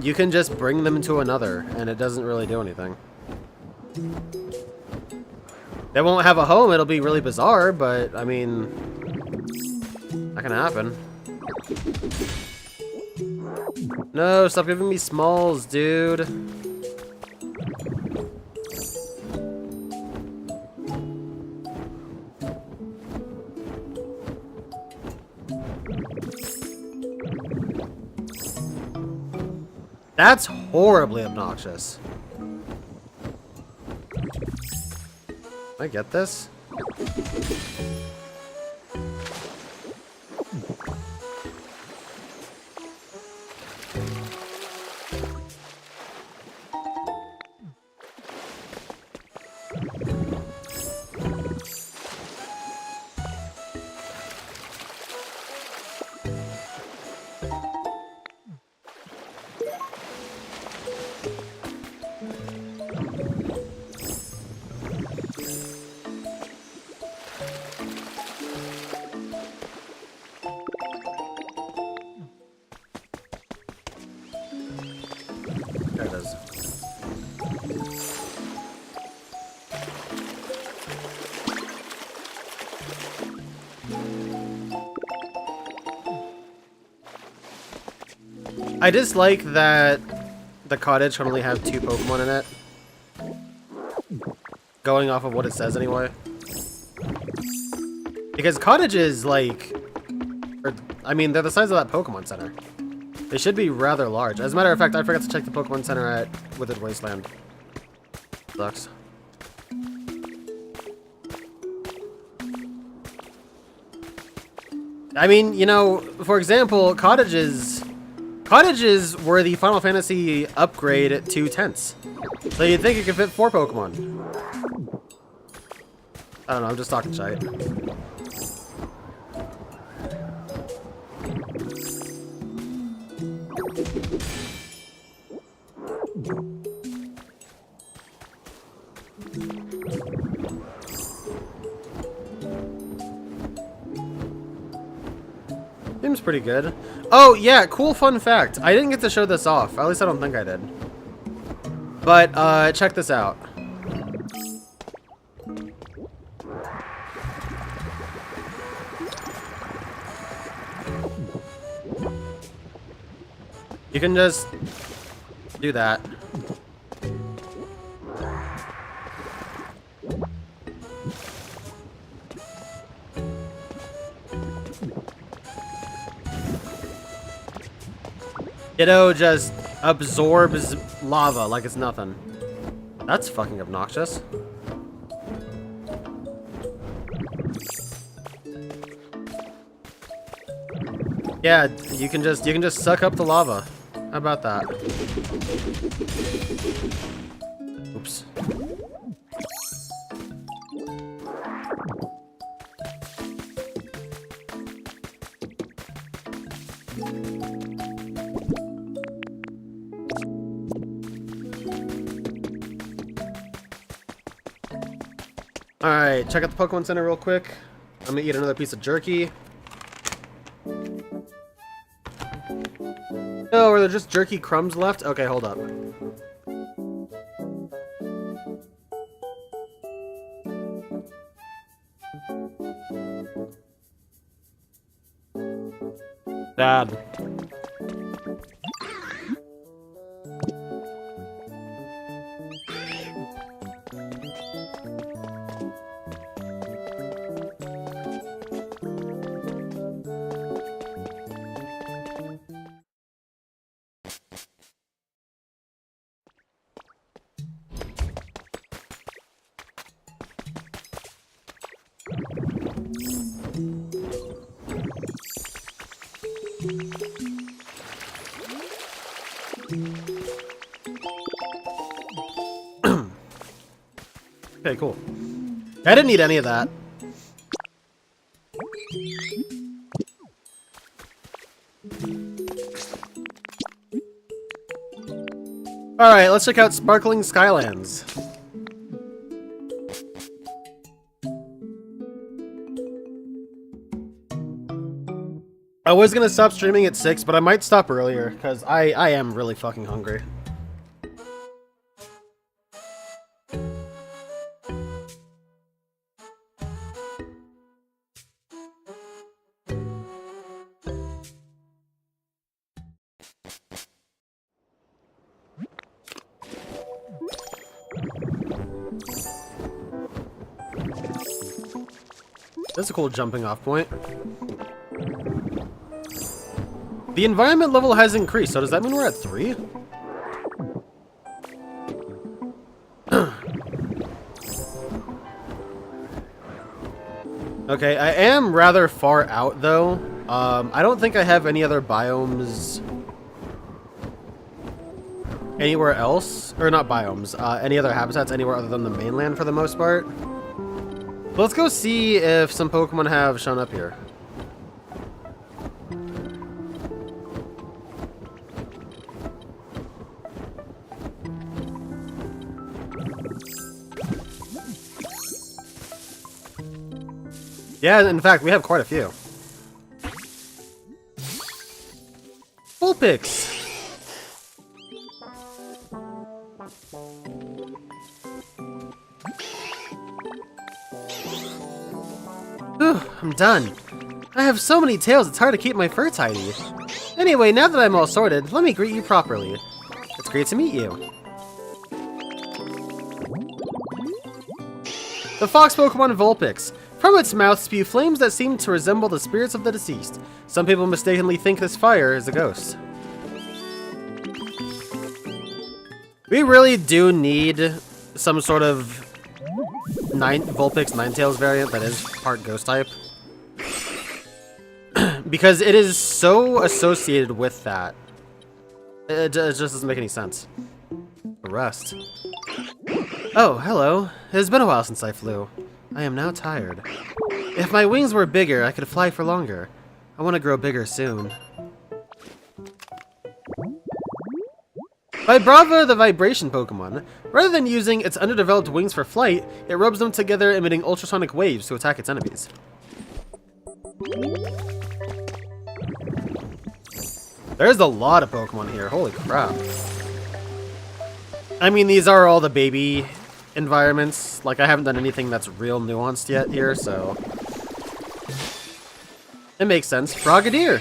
you can just bring them to another and it doesn't really do anything. They won't have a home, it'll be really bizarre, but, I mean, that can happen. No, stop giving me smalls, dude. That's horribly obnoxious. Can I get this? There it is. I dislike that the cottage can only have 2 Pokemon in it. Going off of what it says anyway. Because cottages, like, I mean, they're the size of that Pokemon Center. They should be rather large. As a matter of fact, I forgot to check the Pokemon Center at Withered Wasteland. Sucks. I mean, you know, for example, cottages were the Final Fantasy upgrade to tents. So you'd think it could fit 4 Pokemon. I don't know, I'm just talking shite. Seems pretty good. Oh, yeah, cool fun fact. I didn't get to show this off. At least I don't think I did. But, check this out. You can just do that. Kiddo just absorbs lava like it's nothing. That's fucking obnoxious. Yeah, you can just suck up the lava. How about that? Oops. Alright, check out the Pokemon Center real quick. I'm gonna eat another piece of jerky. Oh, are there just jerky crumbs left? Okay, hold up. Dad. Okay, cool. I didn't need any of that. Alright, let's check out Sparkling Skylands. I was gonna stop streaming at 6, but I might stop earlier, because I am really fucking hungry. That's a cool jumping off point. The environment level has increased, so does that mean we're at 3? Okay, I am rather far out though. I don't think I have any other biomes anywhere else, or not biomes, any other habitats anywhere other than the mainland for the most part. Let's go see if some Pokemon have shown up here. Yeah, in fact, we have quite a few. Vulpix! Whew, I'm done. I have so many tails, it's hard to keep my fur tidy. Anyway, now that I'm all sorted, let me greet you properly. It's great to meet you. The fox Pokemon Vulpix. From its mouth spew flames that seem to resemble the spirits of the deceased. Some people mistakenly think this fire is a ghost. We really do need some sort of Vulpix Ninetales variant that is part ghost type. Because it is so associated with that. It just doesn't make any sense. Rust. Oh, hello. It has been a while since I flew. I am now tired. If my wings were bigger, I could fly for longer. I want to grow bigger soon. Vibrava, the vibration Pokemon. Rather than using its underdeveloped wings for flight, it rubs them together, emitting ultrasonic waves to attack its enemies. There's a lot of Pokemon here, holy crap. I mean, these are all the baby environments. Like, I haven't done anything that's real nuanced yet here, so it makes sense. Frogadier.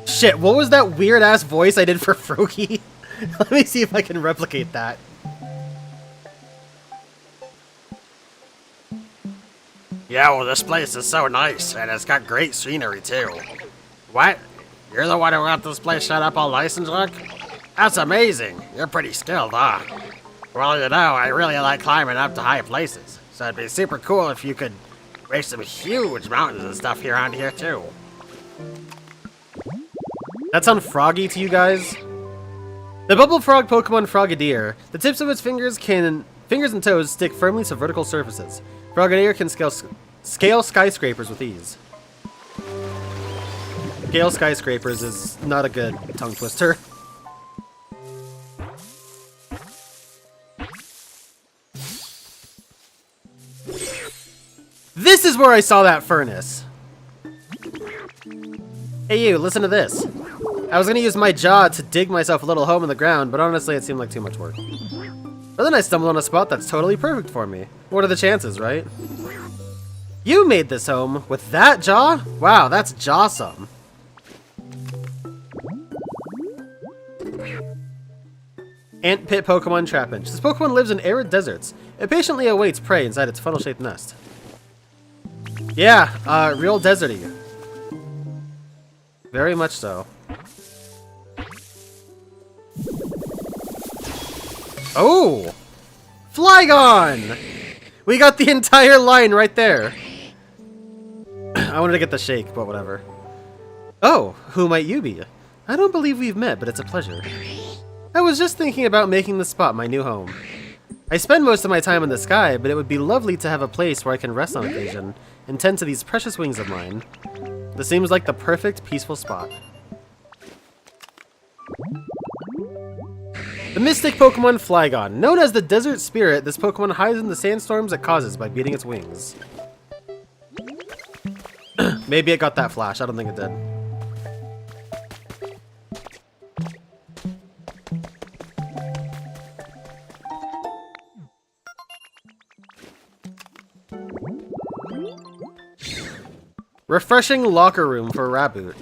Shit, what was that weird ass voice I did for Froakie? Let me see if I can replicate that. Yeah, well, this place is so nice, and it's got great scenery, too. What? You're the one who got this place set up all nice and junk? That's amazing. You're pretty skilled, huh? Well, you know, I really like climbing up to high places, so it'd be super cool if you could make some huge mountains and stuff here around here, too. That sound froggy to you guys? The bubble frog Pokemon Frogadier. The tips of its fingers and toes stick firmly to vertical surfaces. Frogadier can scale skyscrapers with ease. Scale skyscrapers is not a good tongue twister. This is where I saw that furnace. Hey you, listen to this. I was gonna use my jaw to dig myself a little home in the ground, but honestly it seemed like too much work. But then I stumbled on a spot that's totally perfect for me. What are the chances, right? You made this home with that jaw? Wow, that's jawsome. Ant Pit Pokemon Trapinch. This Pokemon lives in arid deserts. It patiently awaits prey inside its funnel-shaped nest. Yeah, real deserty. Very much so. Oh! Flygon! We got the entire line right there. I wanted to get the shake, but whatever. Oh, who might you be? I don't believe we've met, but it's a pleasure. I was just thinking about making the spot my new home. I spend most of my time in the sky, but it would be lovely to have a place where I can rest on occasion and tend to these precious wings of mine. This seems like the perfect, peaceful spot. The mystic Pokemon Flygon. Known as the Desert Spirit, this Pokemon hides in the sandstorms it causes by beating its wings. Maybe it got that flash. I don't think it did. Refreshing locker room for Raboot.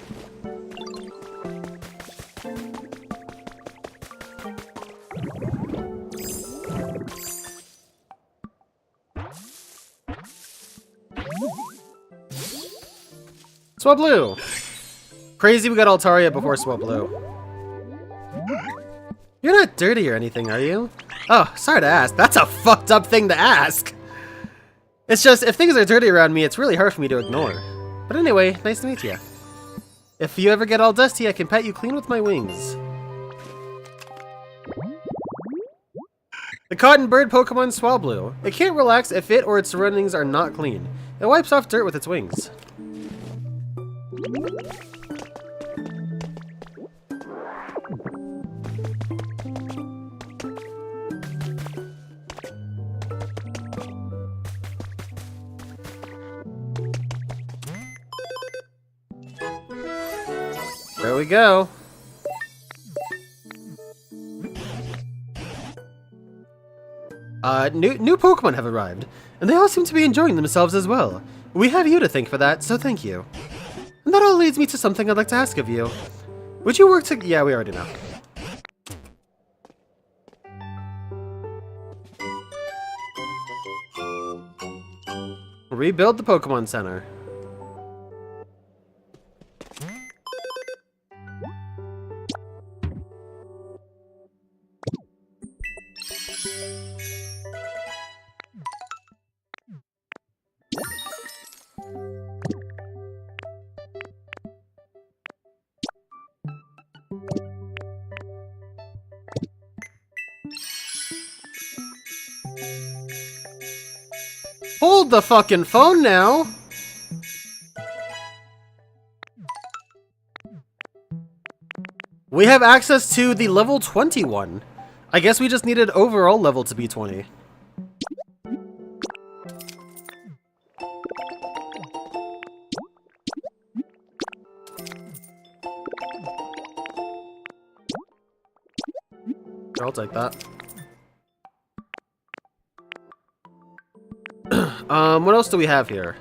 Swablu! Crazy we got Altaria before Swablu. You're not dirty or anything, are you? Oh, sorry to ask. That's a fucked up thing to ask! It's just, if things are dirty around me, it's really hard for me to ignore. But anyway, nice to meet you. If you ever get all dusty, I can pet you clean with my wings. The cotton bird Pokemon Swablu. It can't relax if it or its surroundings are not clean. It wipes off dirt with its wings. There we go. New Pokemon have arrived, and they all seem to be enjoying themselves as well. We have you to thank for that, so thank you. And that all leads me to something I'd like to ask of you. Would you work to— yeah, we already know. Rebuild the Pokemon Center. Hold the fucking phone now! We have access to the level 21. I guess we just needed overall level to be 20. I'll take that. What else do we have here?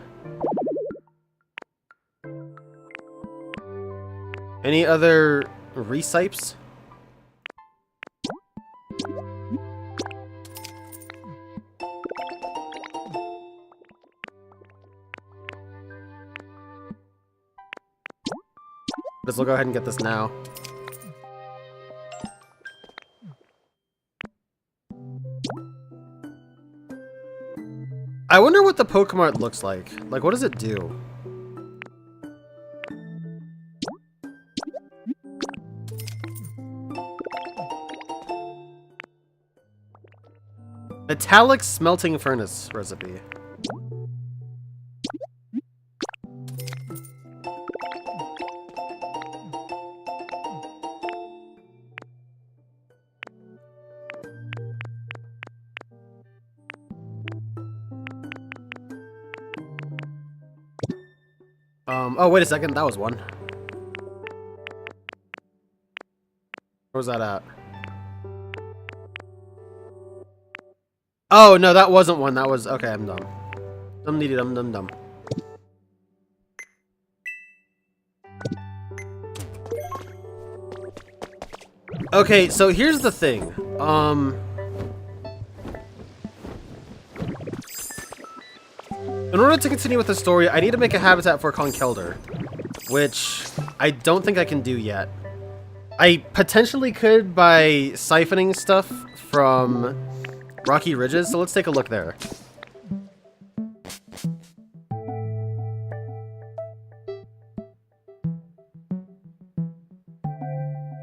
Any other recipes? Guess we'll go ahead and get this now. I wonder what the Pokemon looks like. Like, what does it do? Metallic smelting furnace recipe. Oh, wait a second, that was one. Where was that at? Oh, no, that wasn't one. That was... okay, I'm dumb. Dum-dee-dum-dum-dum. Okay, so here's the thing. In order to continue with the story, I need to make a habitat for Conkeldurr, which I don't think I can do yet. I potentially could by siphoning stuff from Rocky Ridges, so let's take a look there.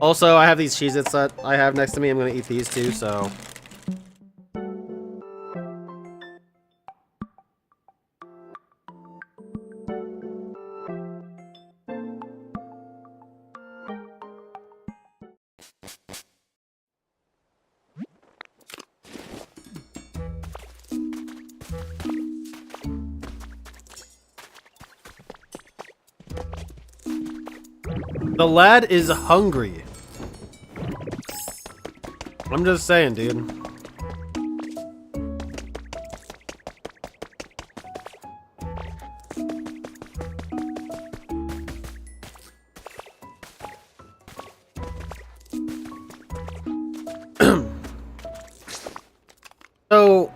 Also, I have these Cheez-Its that I have next to me. I'm gonna eat these too, so... The lad is hungry. I'm just saying, dude. So...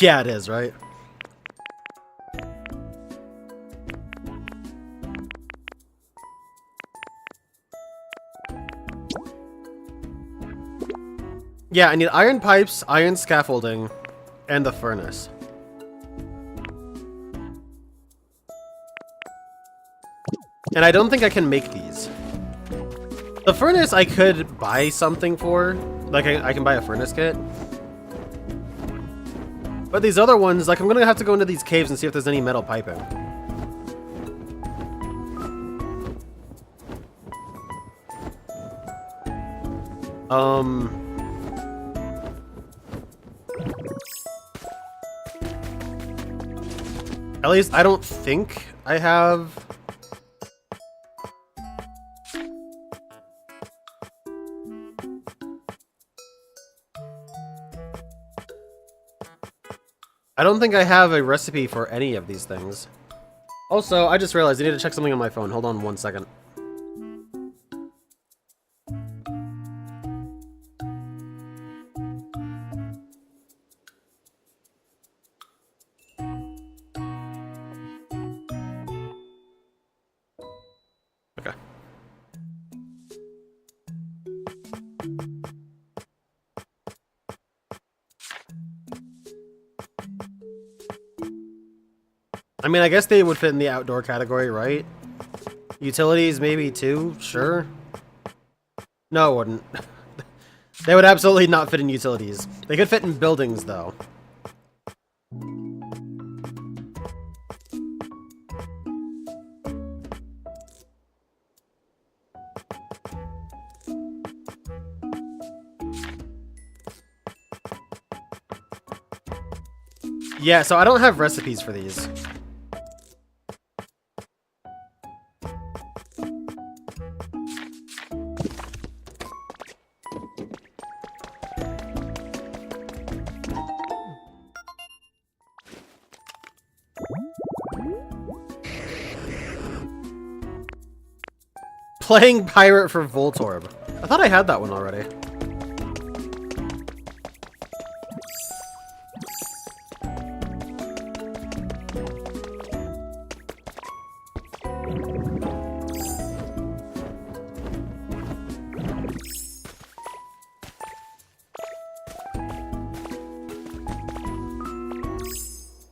Yeah, it is, right? Yeah, I need iron pipes, iron scaffolding, and the furnace. And I don't think I can make these. The furnace I could buy something for. Like, I can buy a furnace kit. But these other ones, like, I'm gonna have to go into these caves and see if there's any metal piping. At least I don't think I have... I don't think I have a recipe for any of these things. Also, I just realized I need to check something on my phone. Hold on 1 second. Okay. I mean, I guess they would fit in the outdoor category, right? Utilities, maybe too? Sure. No, it wouldn't. They would absolutely not fit in utilities. They could fit in buildings, though. Yeah, so I don't have recipes for these. Playing Pirate for Voltorb. I thought I had that one already.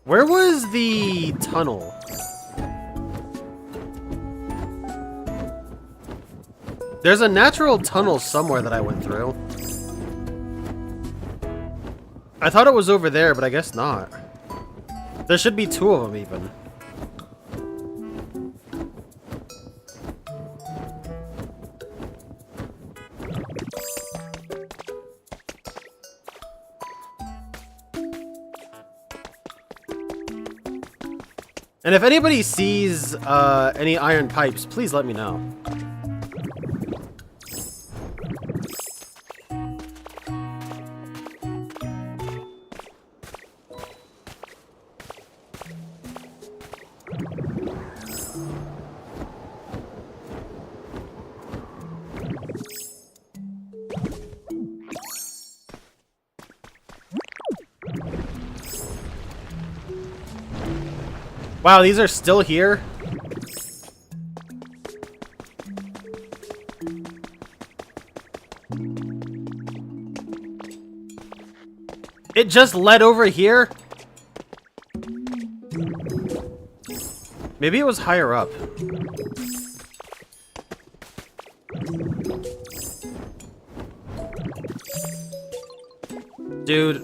Where was the tunnel? There's a natural tunnel somewhere that I went through. I thought it was over there, but I guess not. There should be two of them even. And if anybody sees any iron pipes, please let me know. Wow, these are still here? It just led over here? Maybe it was higher up. Dude.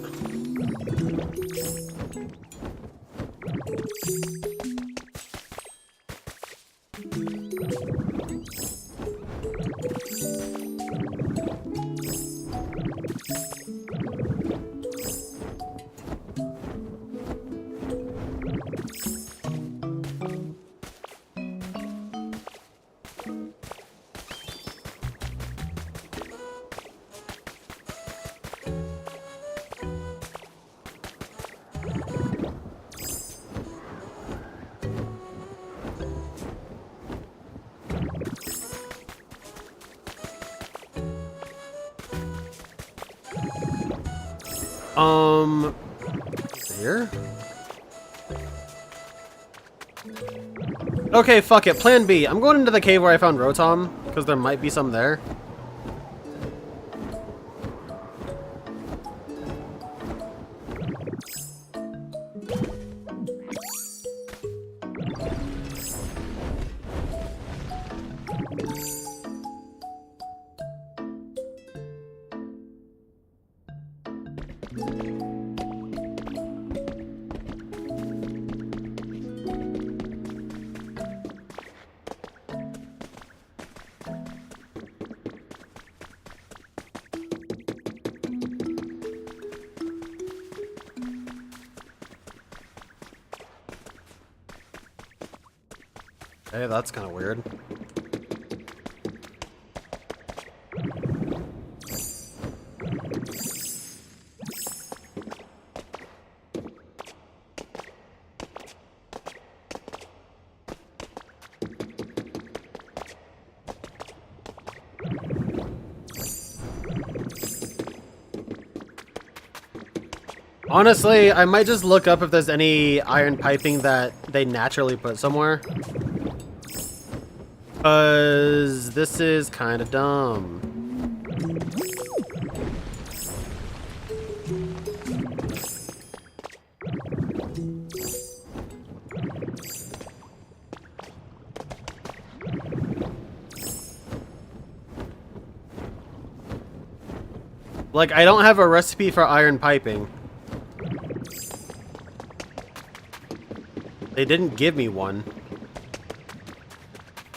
Here? Okay, fuck it. Plan B. I'm going into the cave where I found Rotom, because there might be some there. Hey, that's kind of weird. Honestly, I might just look up if there's any iron piping that they naturally put somewhere. Cause this is kind of dumb. Like, I don't have a recipe for iron piping. They didn't give me one.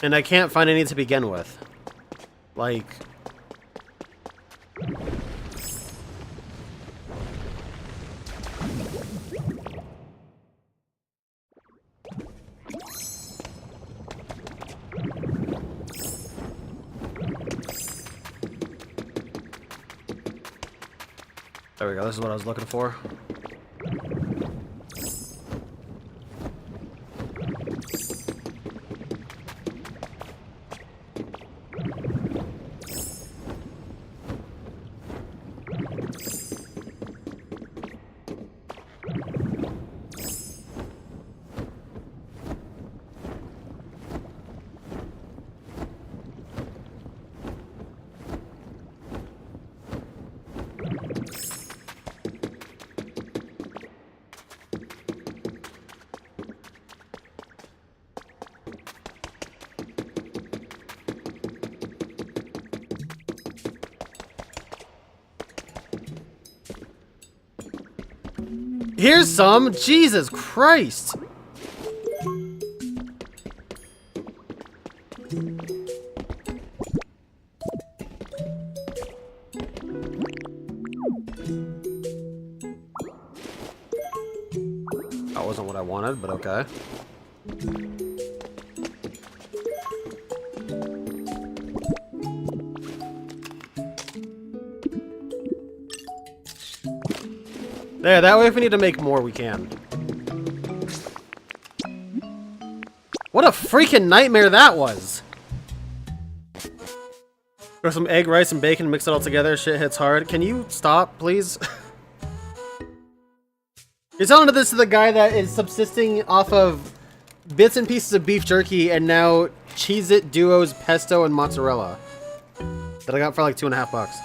And I can't find any to begin with. Like... There we go, this is what I was looking for. Here's some! Jesus Christ! That wasn't what I wanted, but okay. There, that way if we need to make more, we can. What a freaking nightmare that was! Throw some egg, rice, and bacon, mix it all together, shit hits hard. Can you stop, please? You're telling this to the guy that is subsisting off of bits and pieces of beef jerky and now Cheez-It Duos, pesto, and mozzarella. That I got for like $2.50.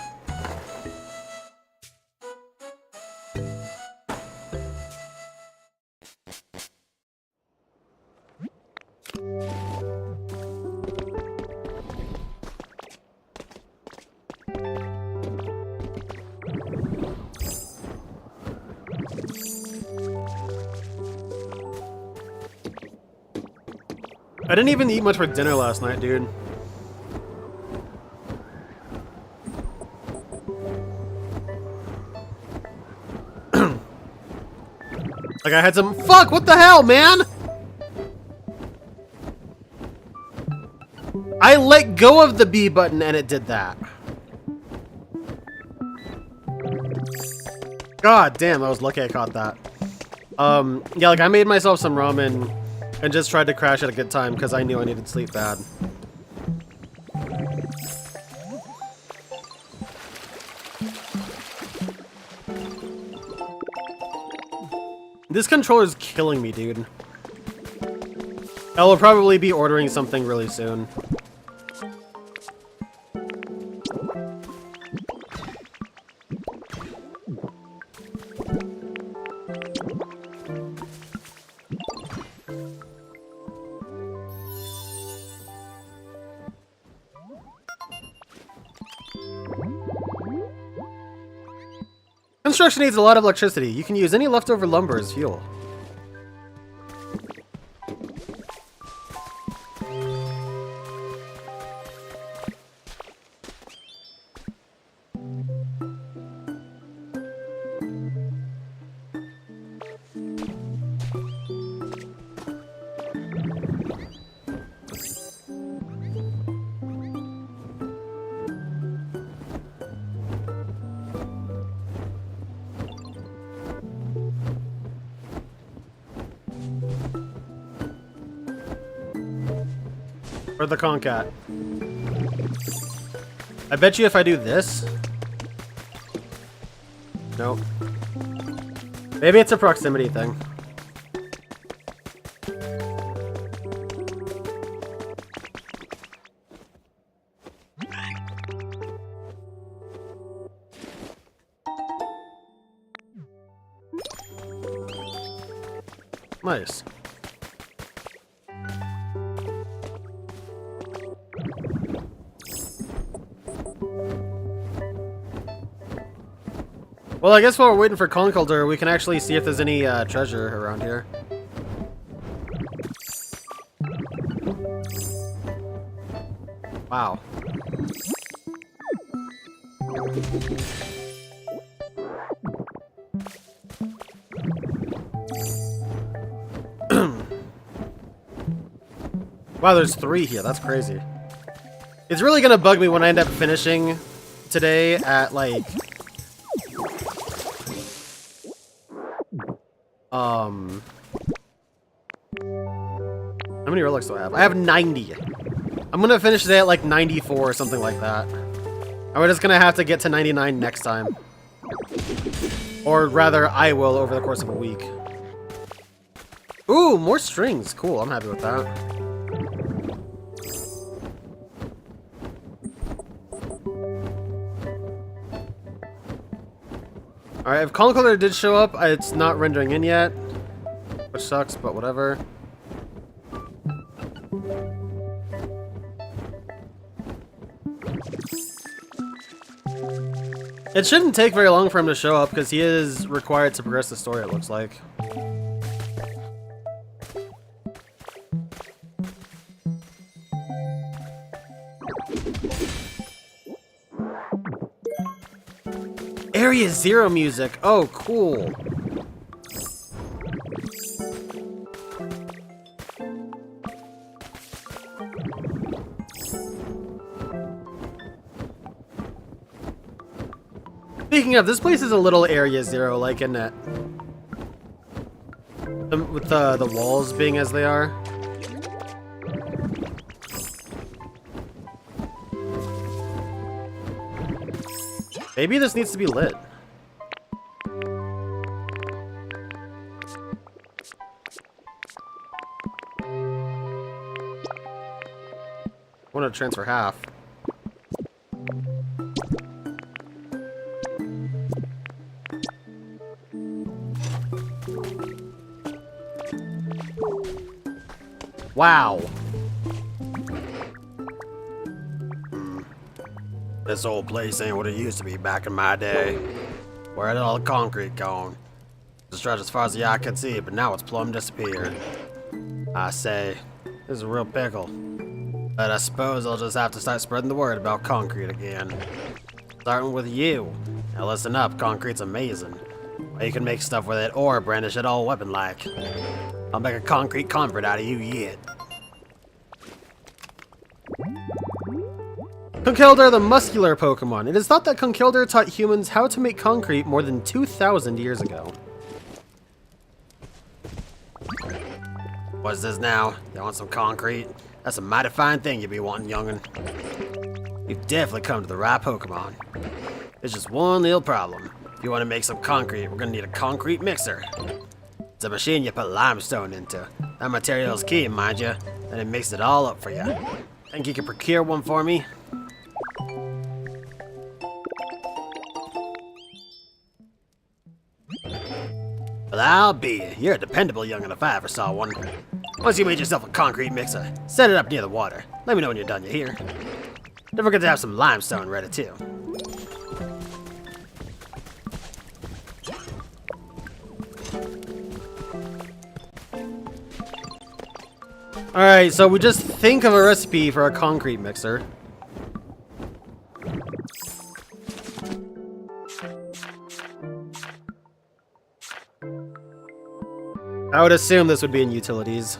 I didn't even eat much for dinner last night, dude. Like I had some— fuck, what the hell, man? I let go of the B button and it did that. God damn, I was lucky I caught that. Yeah, like I made myself some ramen and just tried to crash at a good time because I knew I needed sleep bad. This controller's killing me, dude. I will probably be ordering something really soon. Construction needs a lot of electricity. You can use any leftover lumber as fuel. Or the Concat. I bet you if I do this... Nope. Maybe it's a proximity thing. Nice. Well, I guess while we're waiting for Conkeldurr, we can actually see if there's any treasure around here. Wow. Wow, there's 3 here. That's crazy. It's really gonna bug me when I end up finishing today at, like... How many relics do I have? I have 90. I'm gonna finish today at like 94 or something like that. And we're just gonna have to get to 99 next time. Or rather, I will over the course of a week. Ooh, more strings. Cool, I'm happy with that. Alright, if Conkeldurr did show up, it's not rendering in yet. Which sucks, but whatever. It shouldn't take very long for him to show up, because he is required to progress the story, it looks like. Area 0 music! Oh, cool! Speaking of, this place is a little Area 0, like, isn't it? With the walls being as they are. Maybe this needs to be lit. I want to transfer half. Wow. This old place ain't what it used to be back in my day. Where did all the concrete gone? It stretched as far as the eye could see, but now it's plumb disappeared. I say, This is a real pickle. But I suppose I'll just have to start spreading the word about concrete again. Starting with you. Now listen up, concrete's amazing. Well, you can make stuff with it or brandish it all weapon-like. I'll make a concrete convert out of you yet. Conkeldurr, the muscular Pokemon. It is thought that Conkeldurr taught humans how to make concrete more than 2,000 years ago. What's this now? You want some concrete? That's a mighty fine thing you be wanting, young'un. You've definitely come to the right Pokemon. There's just one little problem. If you want to make some concrete, we're gonna need a concrete mixer. It's a machine you put limestone into. That material's key, mind you, and it mixes it all up for you. Think you can procure one for me? Well, I'll be. You're a dependable young'un if I ever saw one. Once you made yourself a concrete mixer, set it up near the water. Let me know when you're done, you hear? Don't forget to have some limestone ready, too. Alright, so we just think of a recipe for a concrete mixer. I would assume this would be in utilities.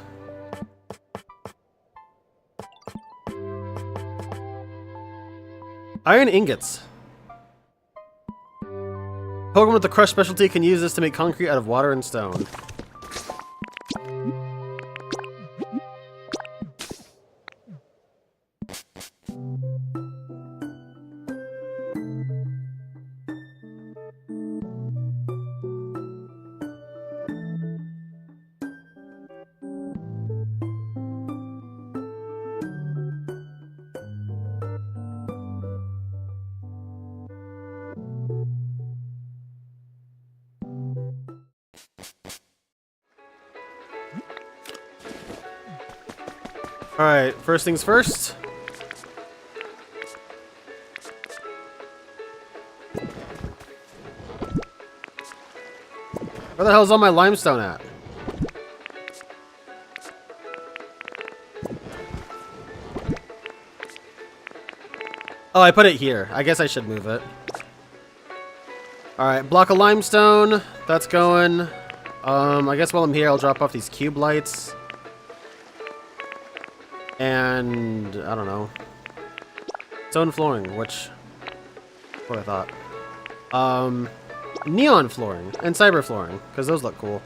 Iron ingots. Pokemon with the crush specialty can use this to make concrete out of water and stone. Alright, first things first. Where the hell's all my limestone at? Oh, I put it here. I guess I should move it. Alright, block of limestone. That's going. I guess while I'm here, I'll drop off these cube lights. And I don't know. Stone flooring, which what I thought. Neon flooring and cyber flooring, because those look cool.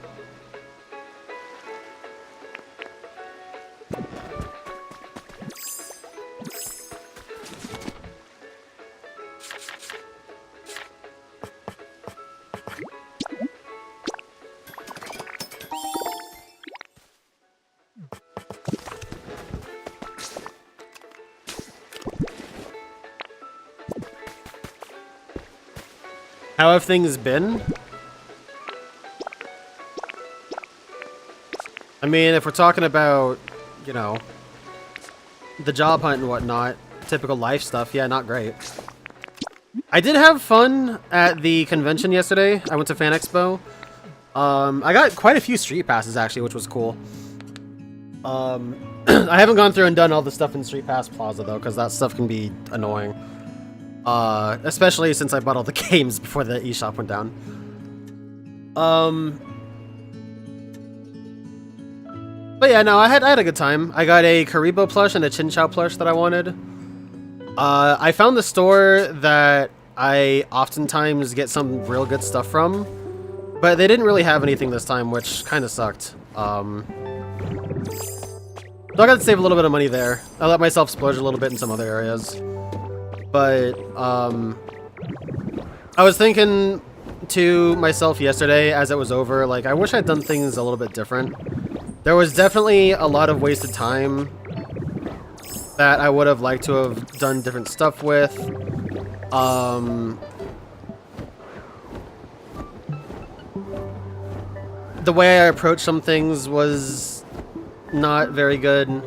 How have things been? I mean, if we're talking about, you know, the job hunt and whatnot, typical life stuff, yeah, not great. I did have fun at the convention yesterday. I went to Fan Expo. I got quite a few street passes, actually, which was cool. I haven't gone through and done all the stuff in Street Pass Plaza, though, because that stuff can be annoying. Especially since I bought all the games before the eShop went down. But yeah, no, I had a good time. I got a Karibo plush and a Chinchou plush that I wanted. I found the store that I oftentimes get some real good stuff from, but they didn't really have anything this time, which kind of sucked. So I got to save a little bit of money there. I let myself splurge a little bit in some other areas. But, I was thinking to myself yesterday as it was over, like, I wish I'd done things a little bit different. There was definitely a lot of wasted time that I would have liked to have done different stuff with. The way I approached some things was not very good.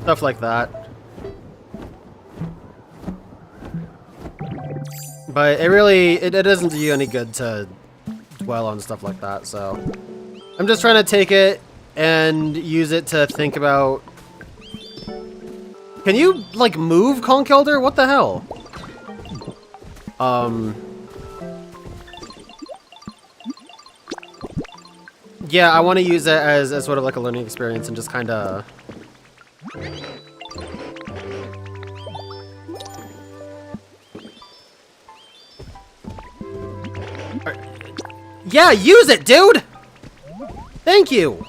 Stuff like that. But it really, it doesn't do you any good to well on stuff like that, so I'm just trying to take it and use it to think about. Can you like move Conch Elder? What the hell? Yeah, I want to use it as sort of like a learning experience and just kind of. Yeah, use it, dude! Thank you!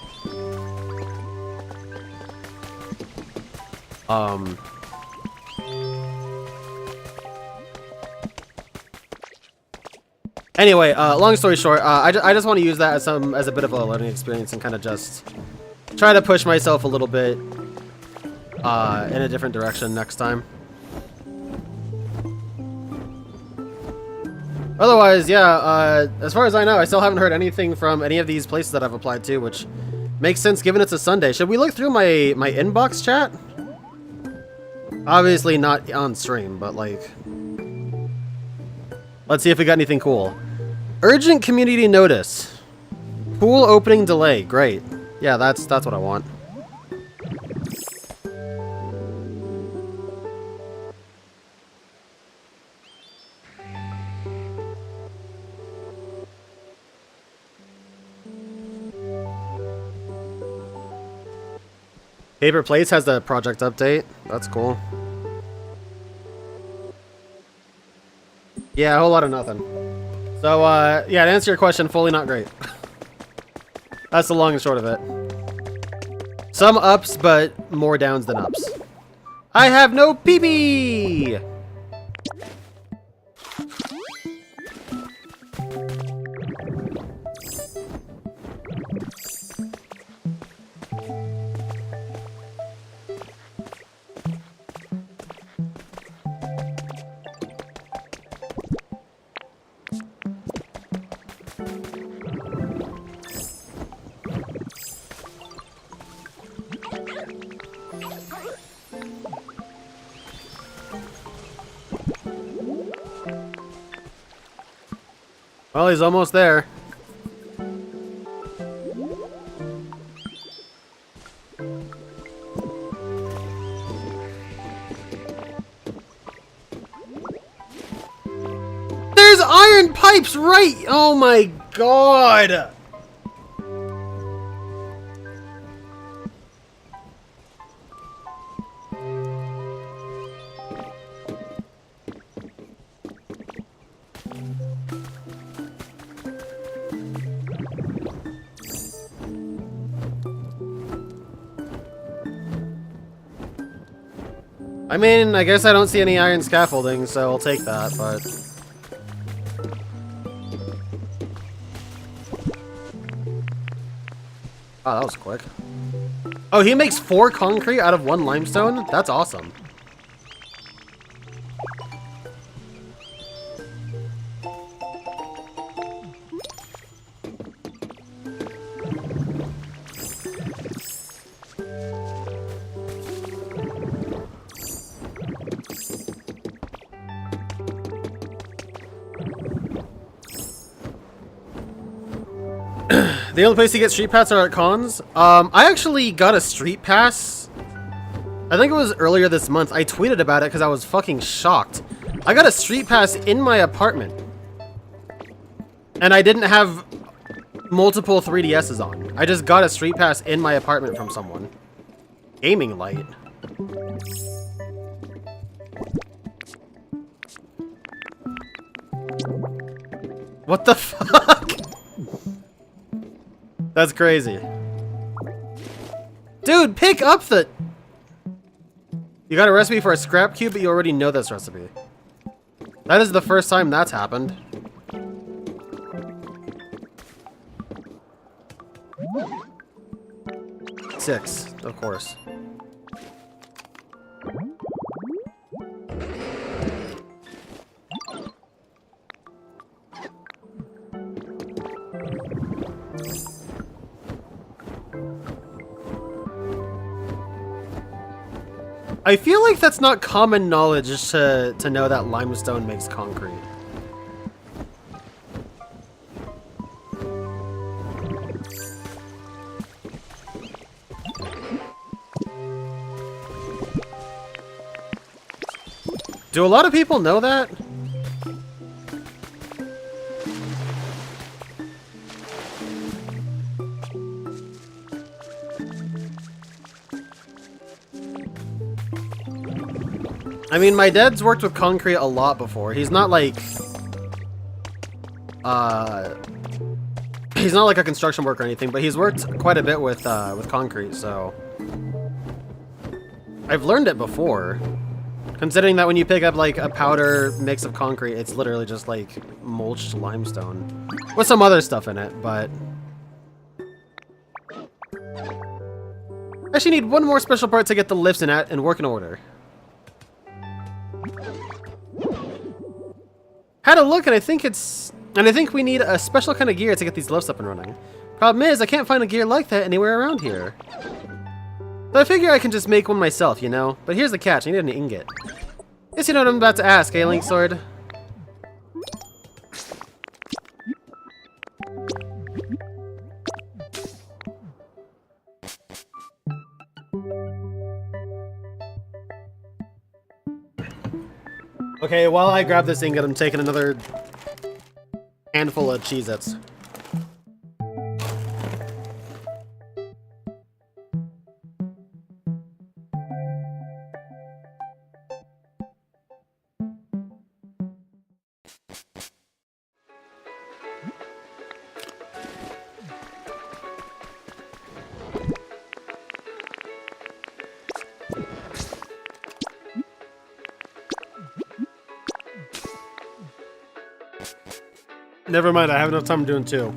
Anyway, long story short, I just want to use that as a bit of a learning experience and kind of just try to push myself a little bit in a different direction next time. Otherwise, yeah, as far as I know, I still haven't heard anything from any of these places that I've applied to, which makes sense given it's a Sunday. Should we look through my inbox chat? Obviously not on stream, but like, let's see if we got anything cool. Urgent community notice. Pool opening delay. Great. Yeah, that's what I want. Paper Plates has the project update. That's cool. Yeah, a whole lot of nothing. So, yeah, to answer your question, fully not great. That's the long and short of it. Some ups, but more downs than ups. I have no PB! Well, he's almost there. There's iron pipes right! Oh my god! I mean, I guess I don't see any iron scaffolding, so I'll take that, but... Oh, that was quick. Oh, he makes 4 concrete out of 1 limestone? That's awesome. The only place to get street pass are at cons. I actually got a street pass. I think it was earlier this month. I tweeted about it because I was fucking shocked. I got a street pass in my apartment. And I didn't have multiple 3DSs on. I just got a street pass in my apartment from someone. Gaming light. What the fuck? That's crazy. Dude, pick up the... You got a recipe for a scrap cube, but you already know this recipe. That is the first time that's happened. Six, of course. I feel like that's not common knowledge to know that limestone makes concrete. Do a lot of people know that? I mean, my dad's worked with concrete a lot before. He's not like... he's not like a construction worker or anything, but he's worked quite a bit with concrete, so... I've learned it before. Considering that when you pick up like a powder mix of concrete, it's literally just like mulched limestone. With some other stuff in it, but... I actually need one more special part to get the lifts in working order. Had a look and I think we need a special kind of gear to get these lifts up and running. Problem is, I can't find a gear like that anywhere around here. So I figure I can just make one myself, you know? But here's the catch, I need an ingot. Guess you know what I'm about to ask, eh, Link Sword? Okay, while I grab this ingot, I'm taking another handful of Cheez-Its. Never mind, I have enough time doing two.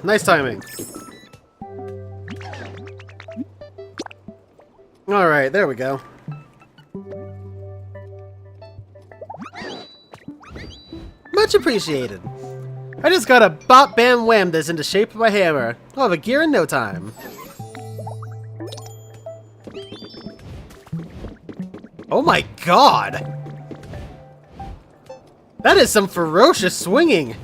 Nice timing. Alright, there we go. Much appreciated. I just gotta bop bam wham this into shape with my hammer. I'll have a gear in no time. Oh my god! That is some ferocious swinging!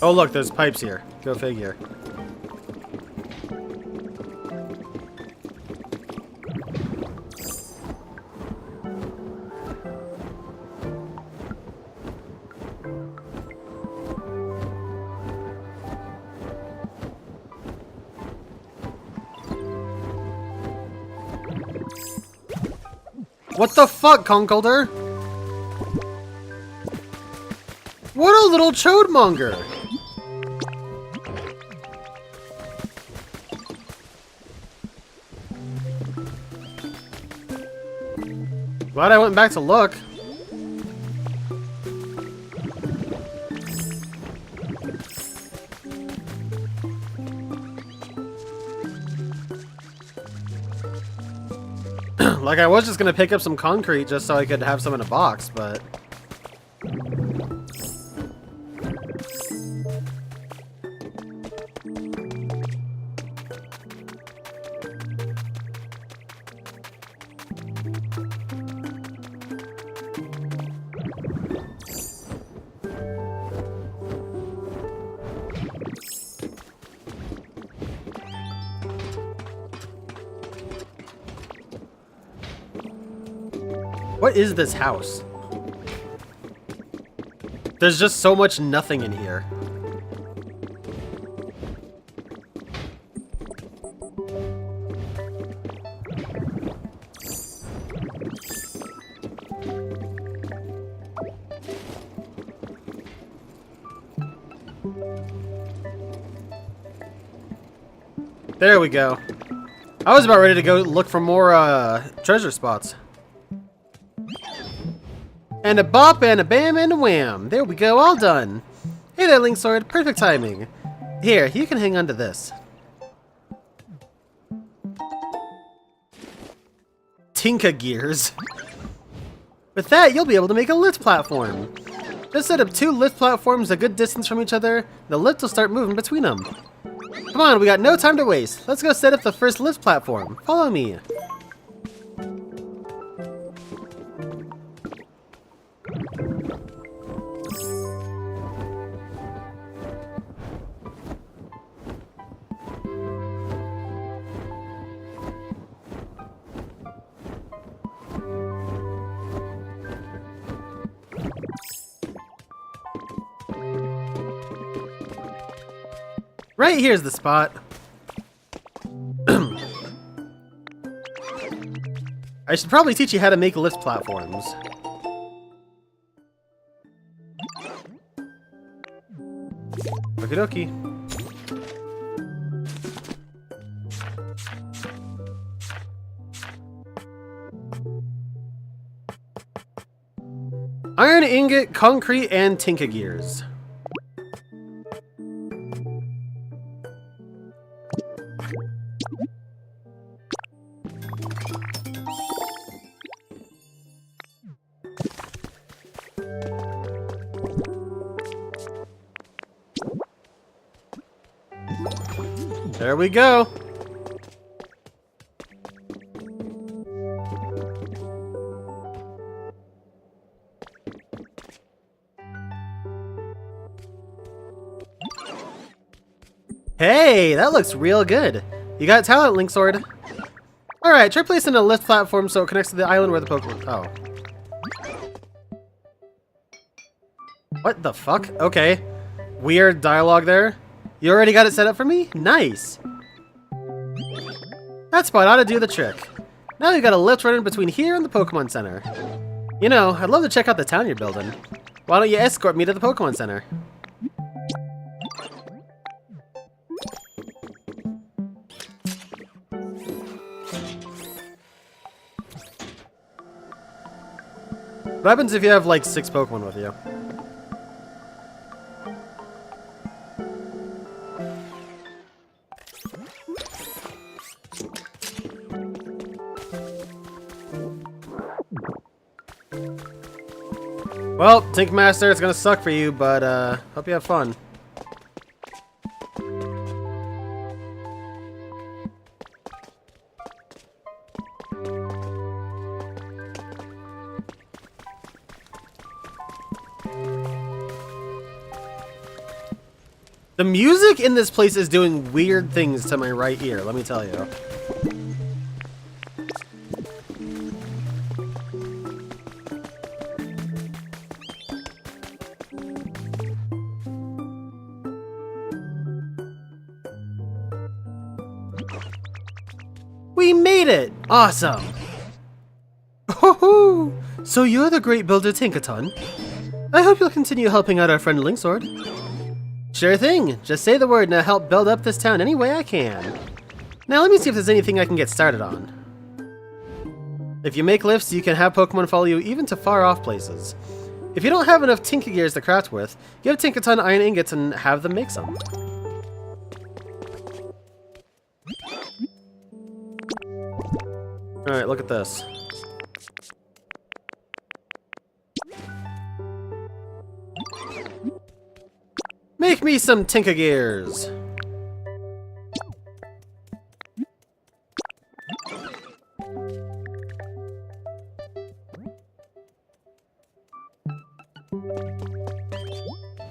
Oh look, there's pipes here. Go figure. What the fuck, Conkeldurr? What a little chodemonger! Glad I went back to look. Like, I was just gonna pick up some concrete just so I could have some in a box, but... What is this house? There's just so much nothing in here. There we go. I was about ready to go look for more treasure spots. And a bop and a bam and a wham. There we go, all done. Hey there, Link Sword. Perfect timing. Here, you can hang on to this. Tinka gears. With that, you'll be able to make a lift platform. Just set up 2 lift platforms a good distance from each other. The lift will start moving between them. Come on, we got no time to waste. Let's go set up the first lift platform. Follow me. Right here's the spot. I should probably teach you how to make lift platforms. Okie dokie. Iron ingot, concrete, and Tinka gears. There we go. Hey, that looks real good. You got talent, Link Sword. Alright, try placing a lift platform so it connects to the island where the Pokemon... Oh. What the fuck? Okay. Weird dialogue there. You already got it set up for me? Nice. That spot ought to do the trick. Now you got a lift right in between here and the Pokemon Center. You know, I'd love to check out the town you're building. Why don't you escort me to the Pokemon Center? What happens if you have like 6 Pokemon with you? Well, Tink Master, it's gonna suck for you, but hope you have fun. The music in this place is doing weird things to my right ear, let me tell you. We made it! Awesome! Ho-ho! So you're the great builder Tinkaton. I hope you'll continue helping out our friend Link Sword. Sure thing. Just say the word and I'll help build up this town any way I can. Now let me see if there's anything I can get started on. If you make lifts, you can have Pokemon follow you even to far off places. If you don't have enough Tinka gears to craft with, give Tinkaton iron ingots and have them make some. Alright, look at this. Make me some Tinka gears!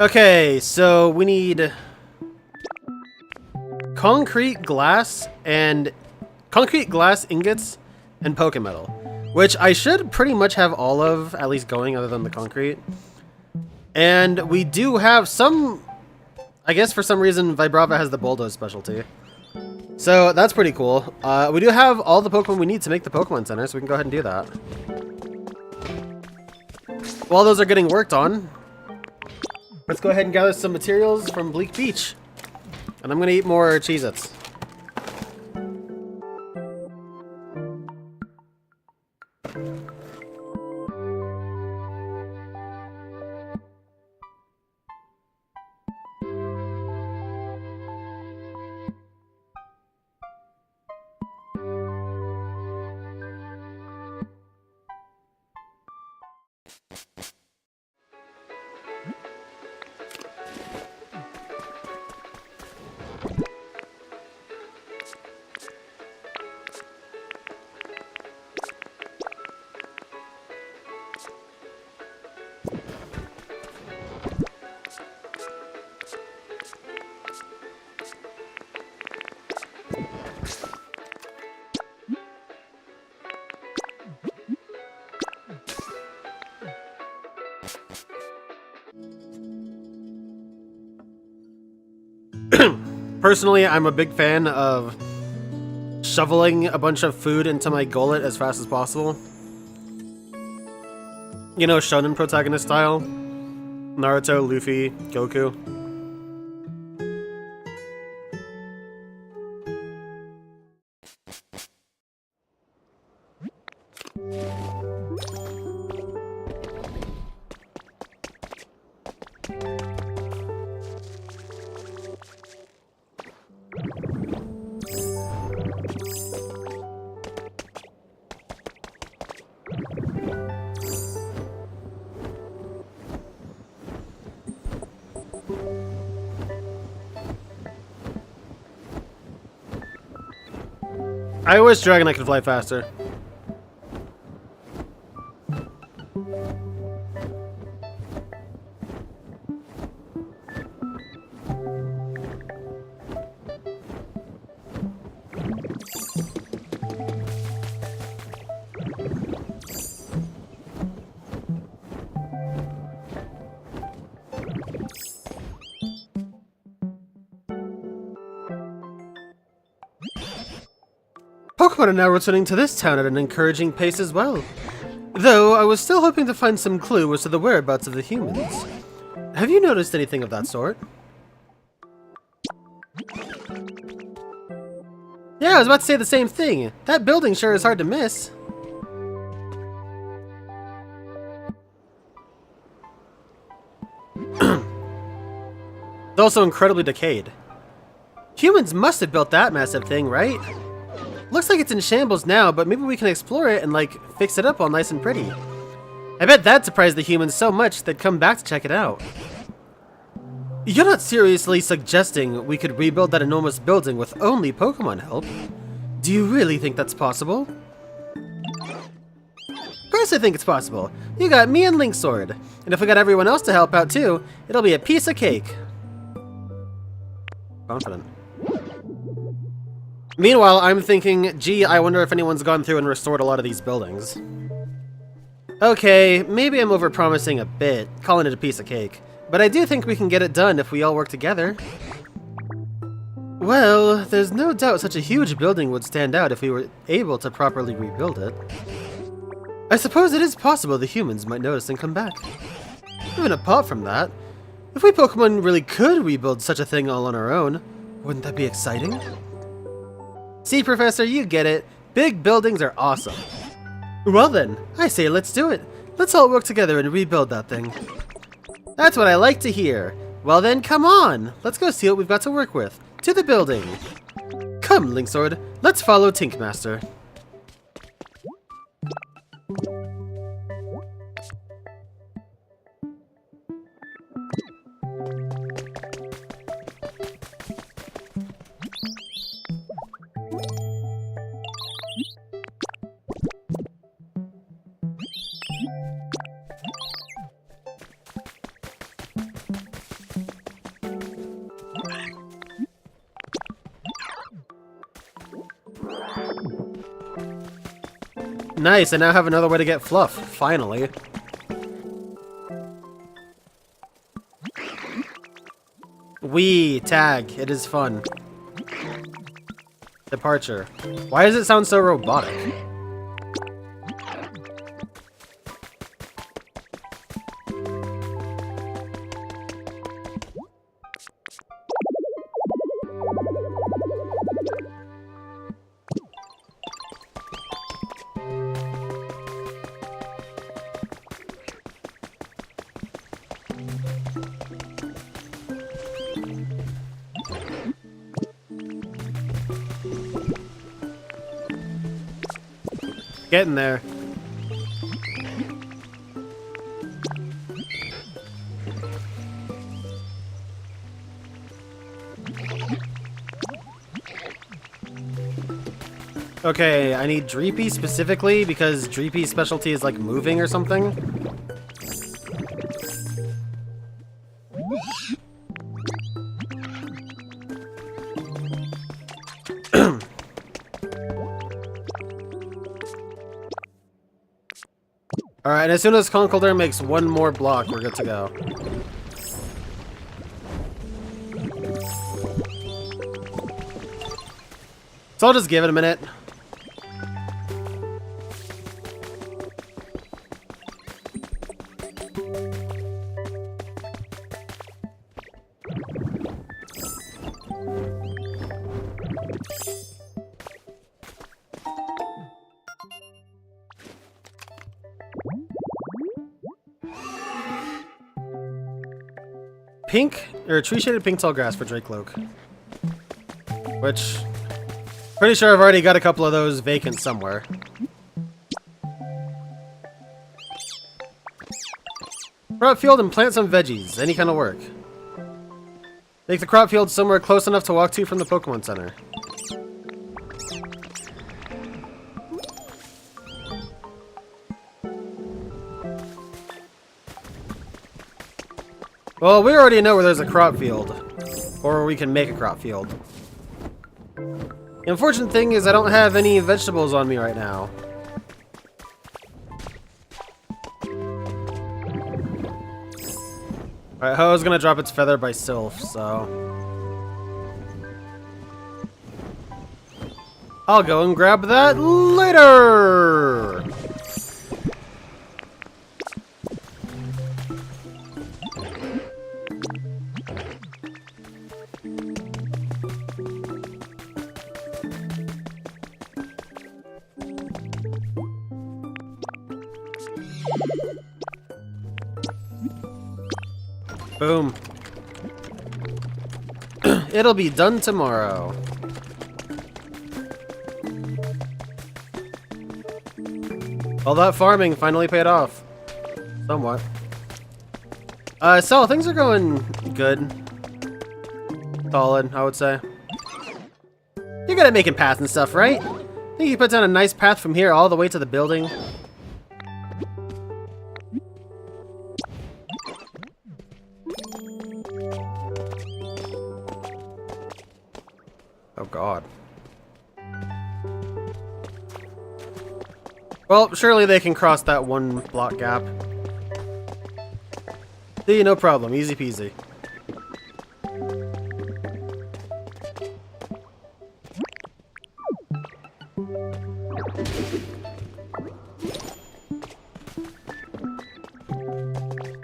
Okay, so we need concrete glass ingots and Pokemetal, which I should pretty much have all of, at least going, other than the concrete. And we do have some, I guess for some reason Vibrava has the Bulldoze specialty. So that's pretty cool. We do have all the Pokemon we need to make the Pokemon Center, so we can go ahead and do that. While those are getting worked on, Let's go ahead and gather some materials from Bleak Beach. And I'm gonna eat more Cheez-Its. Personally, I'm a big fan of shoveling a bunch of food into my gullet as fast as possible. You know, shonen protagonist style. Naruto, Luffy, Goku. I wish Dragonite could fly faster. Pokemon are now returning to this town at an encouraging pace as well. Though, I was still hoping to find some clue as to the whereabouts of the humans. Have you noticed anything of that sort? Yeah, I was about to say the same thing. That building sure is hard to miss. It's also incredibly decayed. Humans must have built that massive thing, right? Looks like it's in shambles now, but maybe we can explore it and, like, fix it up all nice and pretty. I bet that surprised the humans so much they'd come back to check it out. You're not seriously suggesting we could rebuild that enormous building with only Pokemon help? Do you really think that's possible? Of course I think it's possible. You got me and Link Sword. And if we got everyone else to help out too, it'll be a piece of cake. Confident. Meanwhile, I'm thinking, gee, I wonder if anyone's gone through and restored a lot of these buildings. Okay, maybe I'm overpromising a bit, calling it a piece of cake. But I do think we can get it done if we all work together. Well, there's no doubt such a huge building would stand out if we were able to properly rebuild it. I suppose it is possible the humans might notice and come back. Even apart from that, if we Pokemon really could rebuild such a thing all on our own, wouldn't that be exciting? See, Professor, you get it. Big buildings are awesome. Well then, I say let's do it. Let's all work together and rebuild that thing. That's what I like to hear. Well then, come on. Let's go see what we've got to work with. To the building. Come, Linksword. Let's follow Tinkmaster. Nice, I now have another way to get fluff, finally. Wee, tag, it is fun. Departure. Why does it sound so robotic? Getting there. Okay, I need Dreepy specifically because Dreepy's specialty is like moving or something. Alright, as soon as Conkeldurr makes one more block, we're good to go. So I'll just give it a minute. Pink, or tree shaded pink tall grass for Dracloak. Which, pretty sure I've already got a couple of those vacant somewhere. Crop field and plant some veggies, any kind of work. Make the crop field somewhere close enough to walk to from the Pokemon Center. Well, we already know where there's a crop field. Or we can make a crop field. The unfortunate thing is I don't have any vegetables on me right now. Alright, Ho's gonna drop its feather by Sylph, so... I'll go and grab that later! Boom. It'll be done tomorrow. All that farming finally paid off. Somewhat. So things are going good. Solid, I would say. You're good at making paths and stuff, right? Think you can put down a nice path from here all the way to the building? Oh god. Well, surely they can cross that one block gap. See, no problem. Easy peasy.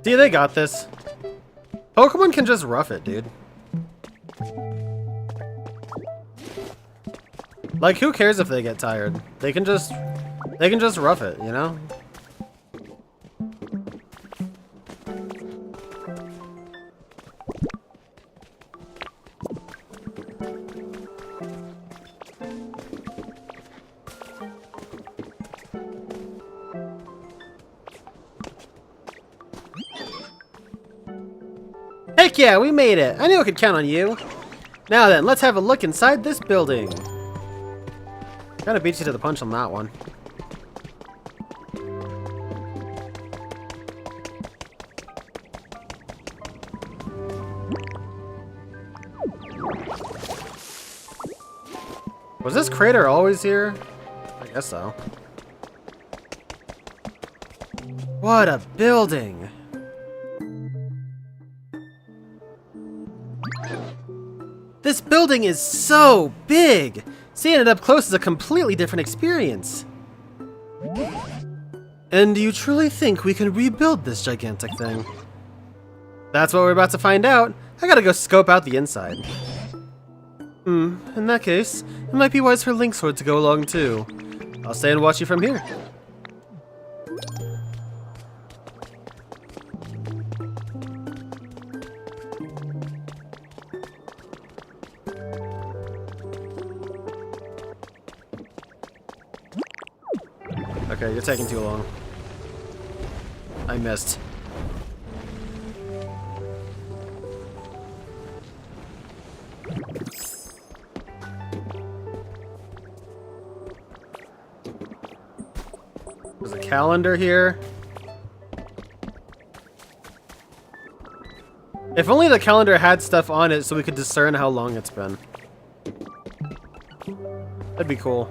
See, they got this. Pokemon can just rough it, dude. Like, who cares if they get tired? They can just rough it, you know? Heck yeah, we made it! I knew I could count on you! Now then, let's have a look inside this building. Kinda beats you to the punch on that one. Was this crater always here? I guess so. What a building! This building is so big! Seeing it up close is a completely different experience. And do you truly think we can rebuild this gigantic thing? That's what we're about to find out. I gotta go scope out the inside. In that case, it might be wise for Linksword to go along too. I'll stay and watch you from here. Okay, you're taking too long. I missed. There's a calendar here. If only the calendar had stuff on it so we could discern how long it's been. That'd be cool.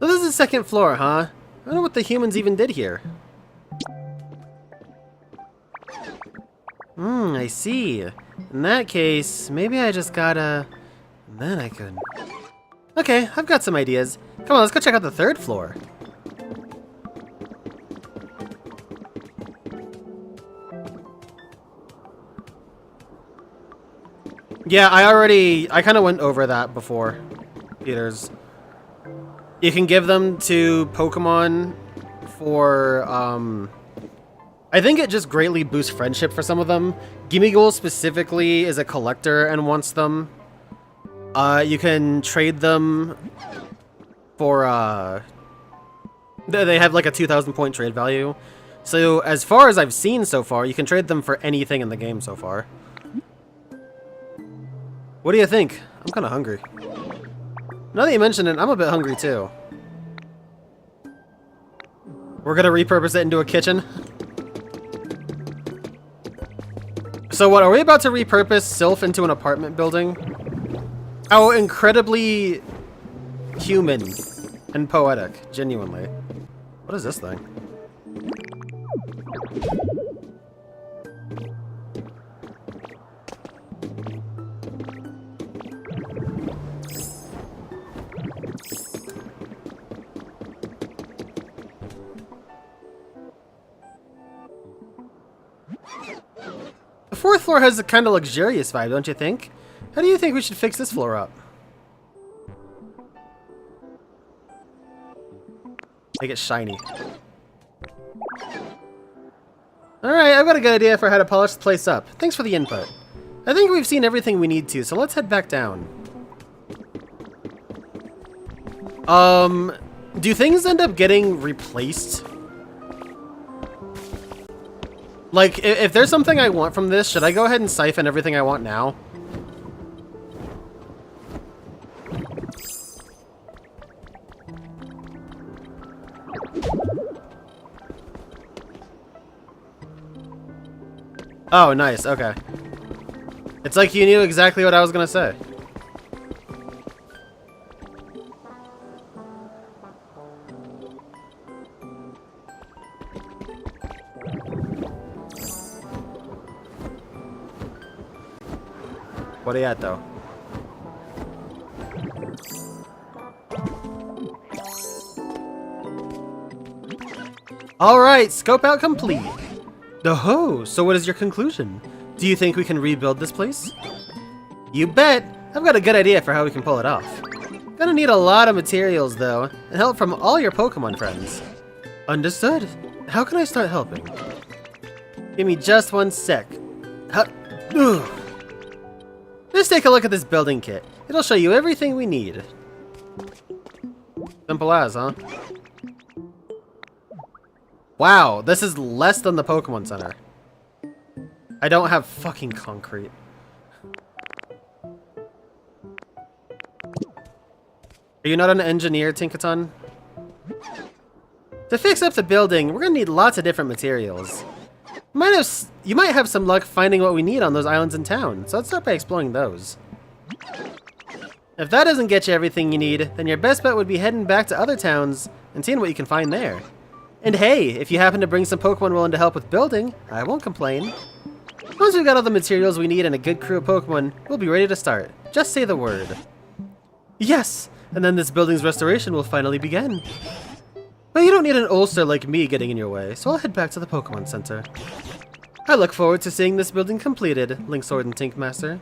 So this is the second floor, huh? I don't know what the humans even did here. I see. In that case, maybe I just gotta... And then I could... Okay, I've got some ideas. Come on, let's go check out the third floor. Yeah, I kind of went over that before. Peters. You can give them to Pokemon for, I think it just greatly boosts friendship for some of them. Gimmighoul specifically is a collector and wants them. You can trade them for, they have like a 2,000 point trade value. So as far as I've seen so far, you can trade them for anything in the game so far. What do you think? I'm kind of hungry. Now that you mention it, I'm a bit hungry too. We're gonna repurpose it into a kitchen. So what, are we about to repurpose Sylph into an apartment building? How incredibly human and poetic, genuinely. What is this thing? The fourth floor has a kind of luxurious vibe, don't you think? How do you think we should fix this floor up? Make it shiny. Alright, I've got a good idea for how to polish the place up. Thanks for the input. I think we've seen everything we need to, so let's head back down. Do things end up getting replaced? Like, if there's something I want from this, should I go ahead and siphon everything I want now? Oh, nice, okay. It's like you knew exactly what I was gonna say. What are you at, though? Alright, scope out complete. Oh, so what is your conclusion? Do you think we can rebuild this place? You bet! I've got a good idea for how we can pull it off. Gonna need a lot of materials, though, and help from all your Pokemon friends. Understood. How can I start helping? Give me just one sec. Just take a look at this building kit. It'll show you everything we need. Simple as, huh? Wow, this is less than the Pokemon Center. I don't have fucking concrete. Are you not an engineer, Tinkaton? To fix up the building, we're gonna need lots of different materials. You might have some luck finding what we need on those islands in town, so let's start by exploring those. If that doesn't get you everything you need, then your best bet would be heading back to other towns and seeing what you can find there. And hey, if you happen to bring some Pokemon willing to help with building, I won't complain. Once we've got all the materials we need and a good crew of Pokemon, we'll be ready to start. Just say the word. Yes! And then this building's restoration will finally begin. But you don't need an ulcer like me getting in your way, so I'll head back to the Pokemon Center. I look forward to seeing this building completed, Linksword and Tinkmaster.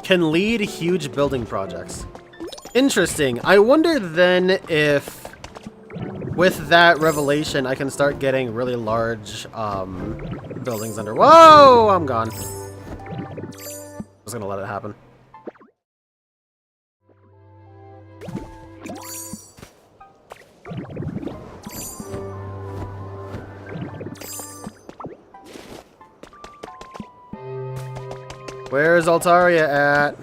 Can lead huge building projects. Interesting. I wonder then if, with that revelation, I can start getting really large buildings under. Whoa! I'm gone. I was gonna let it happen. Where's Altaria at?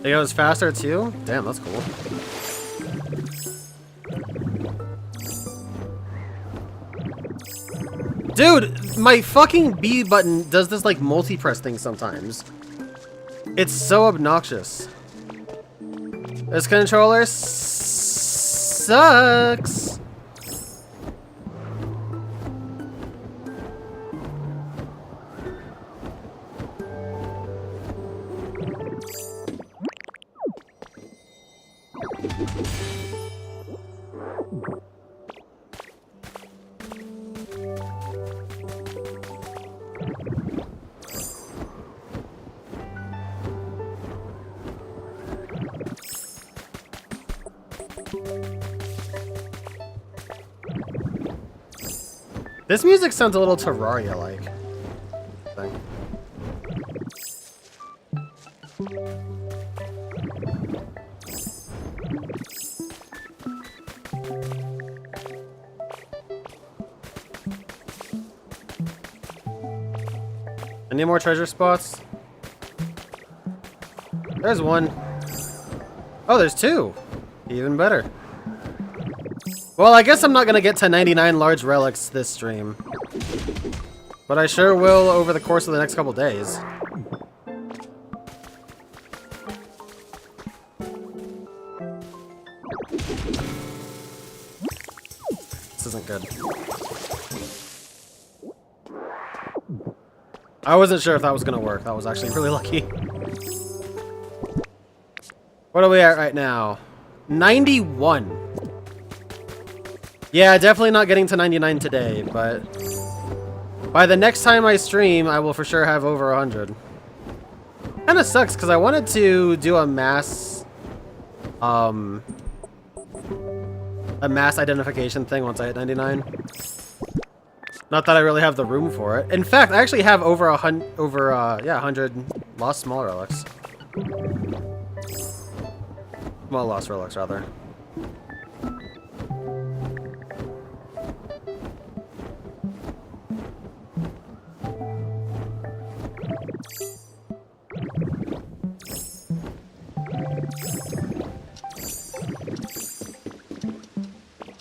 It goes faster too? Damn, that's cool. Dude, my fucking B button does this like multi-press thing sometimes. It's so obnoxious. This controller sucks. This music sounds a little Terraria-like. Any more treasure spots? There's one. Oh, there's two. Even better. Well, I guess I'm not gonna get to 99 large relics this stream. But I sure will over the course of the next couple days. This isn't good. I wasn't sure if that was gonna work. That was actually really lucky. What are we at right now? 91. Yeah, definitely not getting to 99 today, but by the next time I stream, I will for sure have over 100. Kinda sucks, because I wanted to do a mass identification thing once I hit 99. Not that I really have the room for it. In fact, I actually have over 100 lost small relics. Well, lost relics, rather.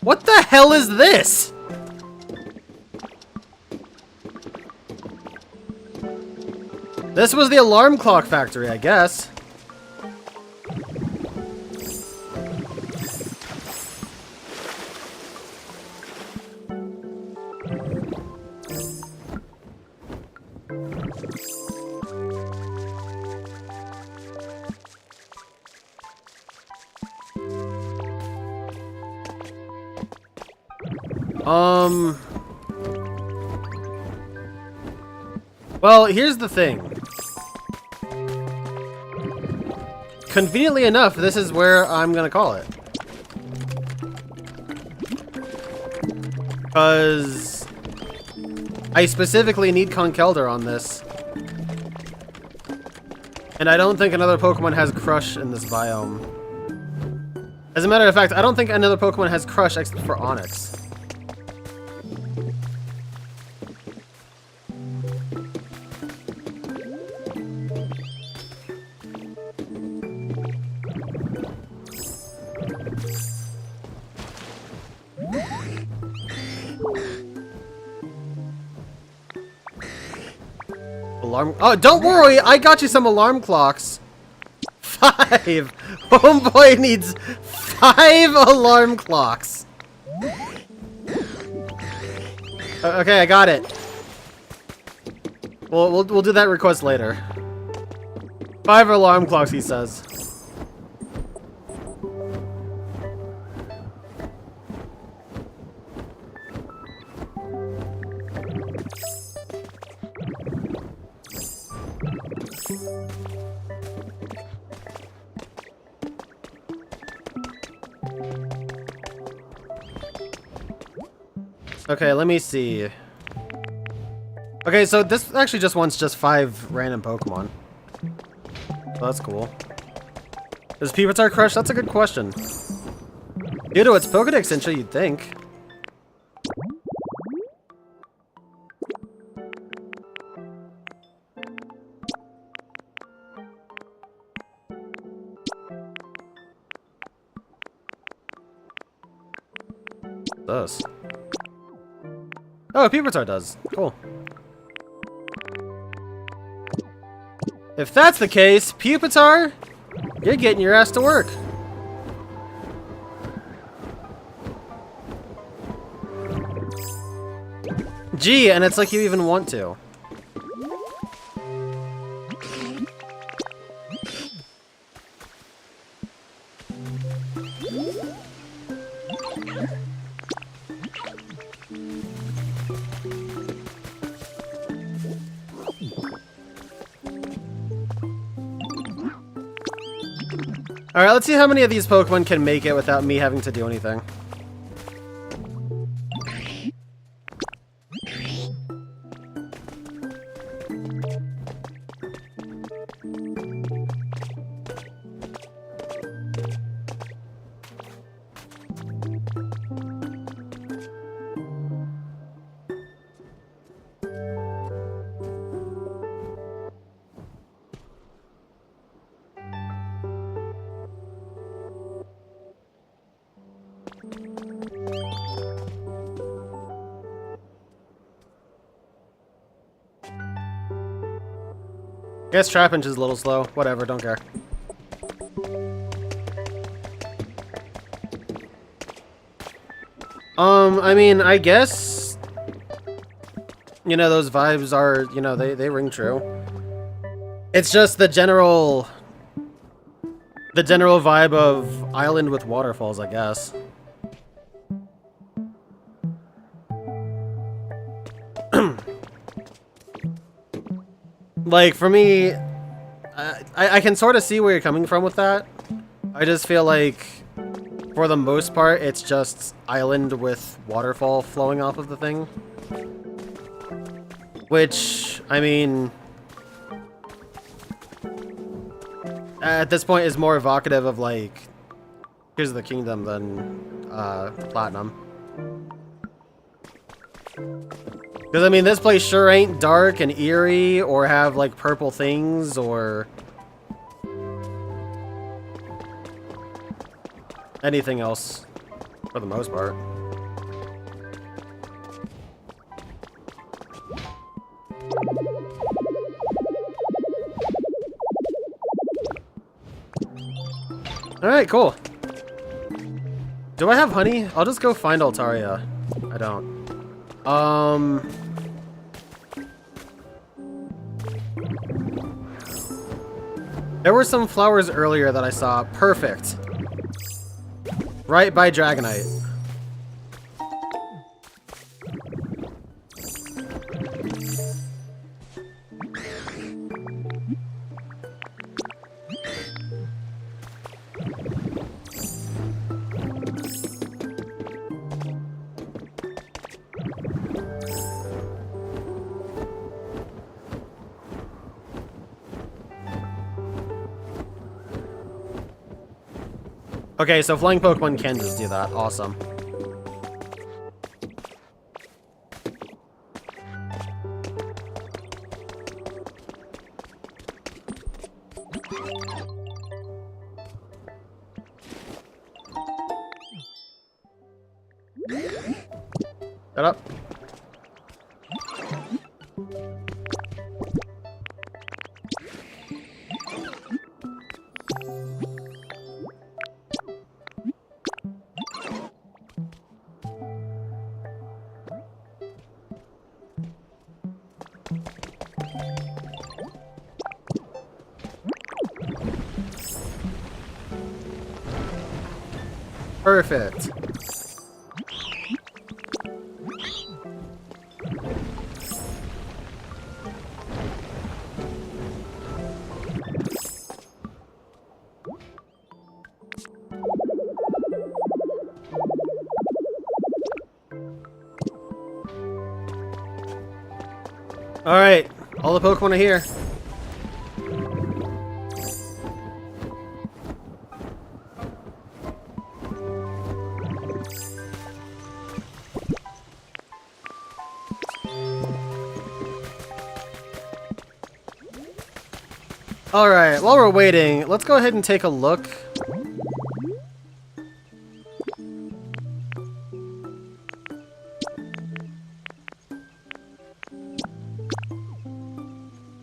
What the hell is this? This was the alarm clock factory, I guess. Well, here's the thing. Conveniently enough, this is where I'm gonna call it. Because I specifically need Conkeldurr on this. And I don't think another Pokemon has Crush in this biome. As a matter of fact, I don't think another Pokemon has Crush except for Onix. Alarm. Oh, don't worry, I got you some alarm clocks. 5. Homeboy needs 5 alarm clocks. Okay, I got it. We'll do that request later. 5 alarm clocks, he says. Okay, let me see. Okay, so this actually just wants just 5 random Pokemon. So that's cool. Does Pupitar crush? That's a good question. Due to its Pokedex entry, you'd think. It does. Oh, Pupitar does. Cool. If that's the case, Pupitar, you're getting your ass to work. Gee, and it's like you even want to. Alright, let's see how many of these Pokemon can make it without me having to do anything. Guess Trapinch is a little slow. Whatever, don't care. I mean, I guess, you know, those vibes are, you know, they ring true. It's just the general vibe of island with waterfalls, I guess. Like, for me, I can sort of see where you're coming from with that. I just feel like, for the most part, it's just island with waterfall flowing off of the thing. Which, I mean, at this point is more evocative of, like, Tears of the Kingdom than Platinum. Because, I mean, this place sure ain't dark and eerie or have, like, purple things or anything else, for the most part. Alright, cool. Do I have honey? I'll just go find Altaria. I don't. There were some flowers earlier that I saw. Perfect. Right by Dragonite. Okay, so flying Pokemon can just do that. Awesome. Shut up. Perfect. Alright, all the Pokemon are here. Alright, while we're waiting, let's go ahead and take a look.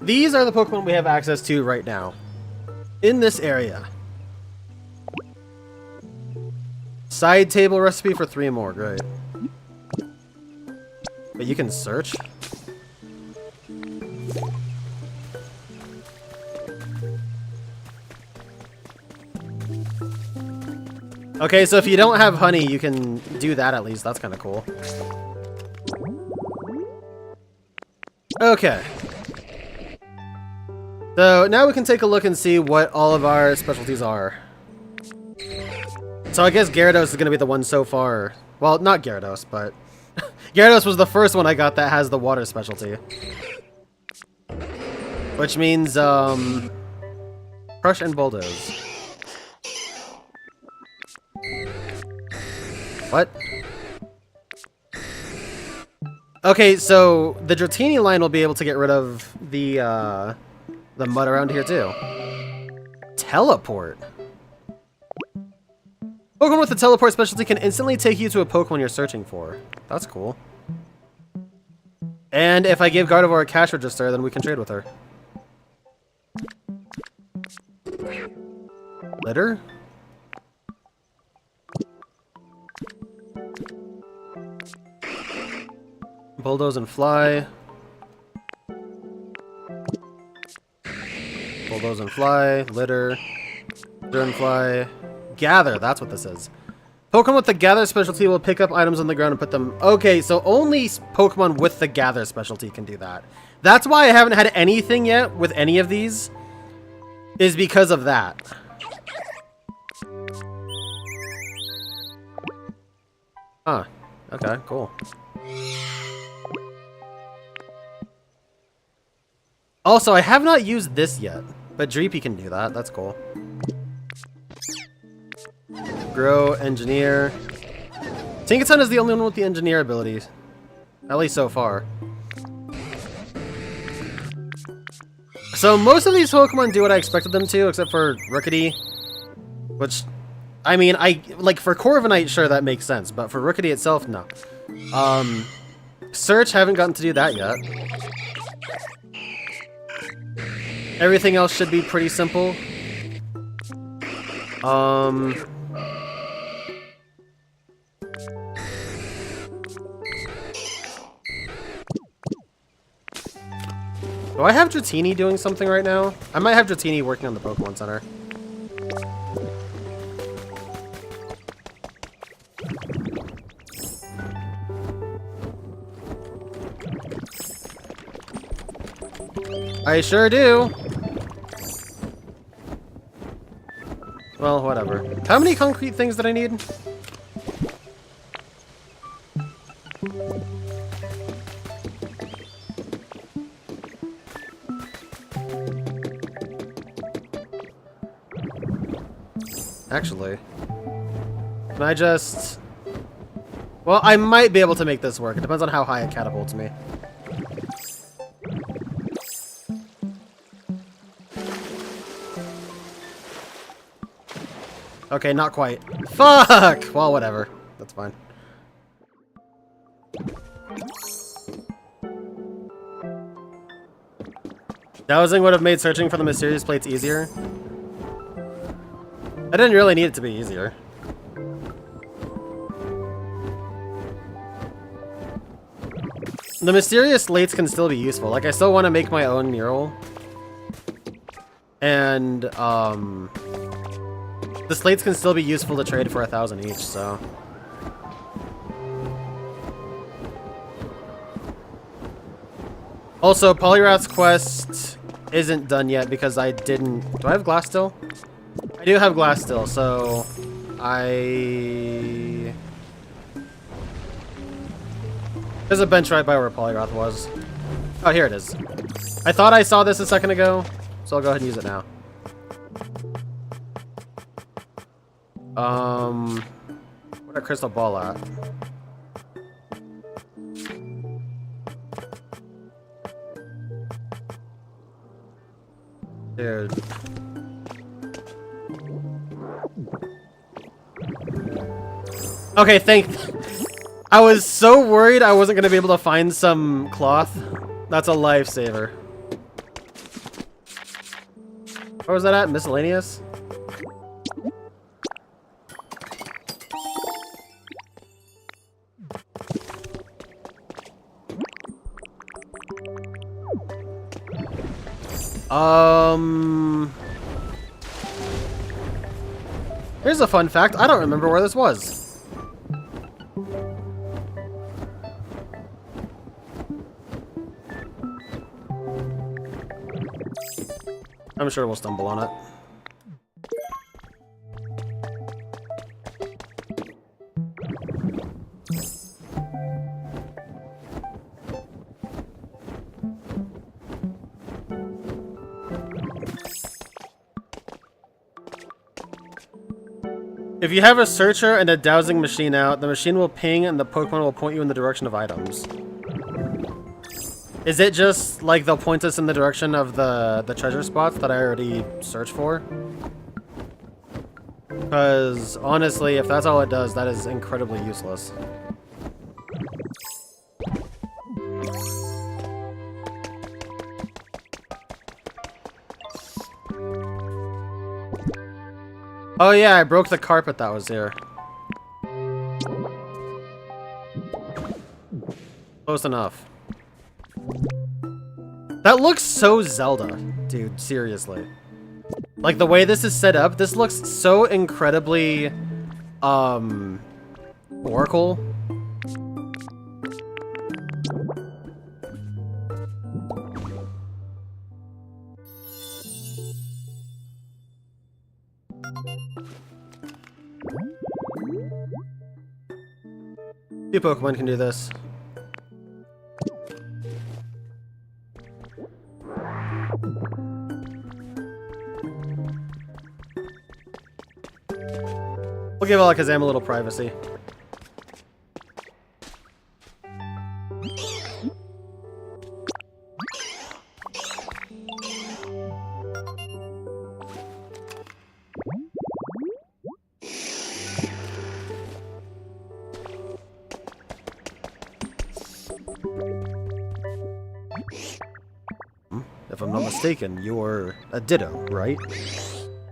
These are the Pokemon we have access to right now. In this area. Side table recipe for 3 more, great. But you can search? Okay, so if you don't have honey, you can do that at least. That's kind of cool. Okay. So now we can take a look and see what all of our specialties are. So I guess Gyarados is going to be the one so far. Well, not Gyarados, but... Gyarados was the first one I got that has the water specialty. Which means, Crush and Bulldoze. What? Okay, so the Dratini line will be able to get rid of the mud around here too. Teleport. Pokemon with the teleport specialty can instantly take you to a Pokemon you're searching for. That's cool. And if I give Gardevoir a cash register, then we can trade with her. Litter? Bulldoze and Fly. Bulldoze and Fly. Litter. Litter and Fly. Gather, that's what this is. Pokemon with the Gather specialty will pick up items on the ground and put them... Okay, so only Pokemon with the Gather specialty can do that. That's why I haven't had anything yet with any of these. Is because of that. Huh. Okay, cool. Also, I have not used this yet, but Dreepy can do that. That's cool. Grow, Engineer. Tinkaton is the only one with the Engineer abilities. At least so far. So most of these Pokemon do what I expected them to, except for Rookidee. Which, I mean, like for Corviknight, sure, that makes sense. But for Rookidee itself, no. Search, haven't gotten to do that yet. Everything else should be pretty simple. Do I have Dratini doing something right now? I might have Dratini working on the Pokemon Center. I sure do. Well, whatever. How many concrete things did I need? Actually, can I just... Well, I might be able to make this work. It depends on how high it catapults me. Okay, not quite. Fuck! Well, whatever. That's fine. Dowsing would have made searching for the mysterious plates easier. I didn't really need it to be easier. The mysterious slates can still be useful. Like, I still want to make my own mural. And, the slates can still be useful to trade for 1,000 each, so... Also, Poliwrath's quest isn't done yet because I didn't... Do I have glass still? I do have glass still, so... There's a bench right by where Poliwrath was. Oh, here it is. I thought I saw this a second ago, so I'll go ahead and use it now. Where'd that crystal ball at? Dude. Okay, I was so worried I wasn't gonna be able to find some cloth. That's a lifesaver. Where was that at? Miscellaneous? Here's a fun fact. I don't remember where this was. I'm sure we'll stumble on it. If you have a searcher and a dowsing machine out, the machine will ping and the Pokemon will point you in the direction of items. Is it just like they'll point us in the direction of the treasure spots that I already searched for? Because honestly, if that's all it does, that is incredibly useless. Oh yeah, I broke the carpet that was here. Close enough. That looks so Zelda, dude, seriously. Like the way this is set up, this looks so incredibly Oracle. Few Pokemon can do this. We'll give Alakazam a little privacy. If I'm not mistaken, you're a Ditto, right?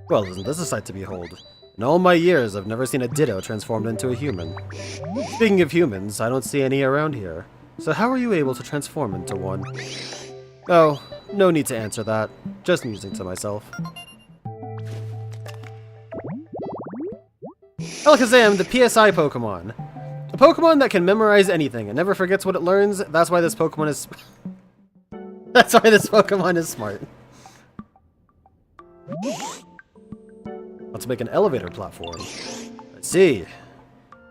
Well, isn't this a sight to behold? In all my years, I've never seen a Ditto transformed into a human. Speaking of humans, I don't see any around here. So how are you able to transform into one? Oh, no need to answer that. Just musing to myself. Alakazam, the PSI Pokemon. A Pokemon that can memorize anything and never forgets what it learns. That's why this Pokemon is... That's why this Pokemon is smart. Let's make an elevator platform. I see.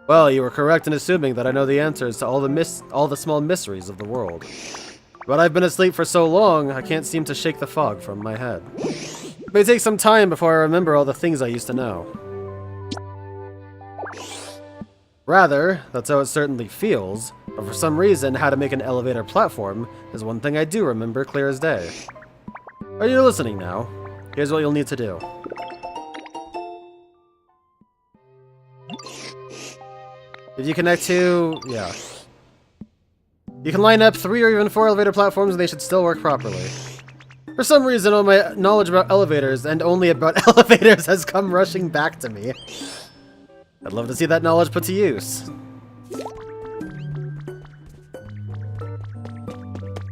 Well, you were correct in assuming that I know the answers to all the small mysteries of the world. But I've been asleep for so long, I can't seem to shake the fog from my head. It may take some time before I remember all the things I used to know. Rather, that's how it certainly feels, but for some reason, how to make an elevator platform is one thing I do remember clear as day. Are you listening now? Here's what you'll need to do. If you connect to... yeah. You can line up 3 or even 4 elevator platforms and they should still work properly. For some reason, all my knowledge about elevators, and only about elevators, has come rushing back to me. I'd love to see that knowledge put to use.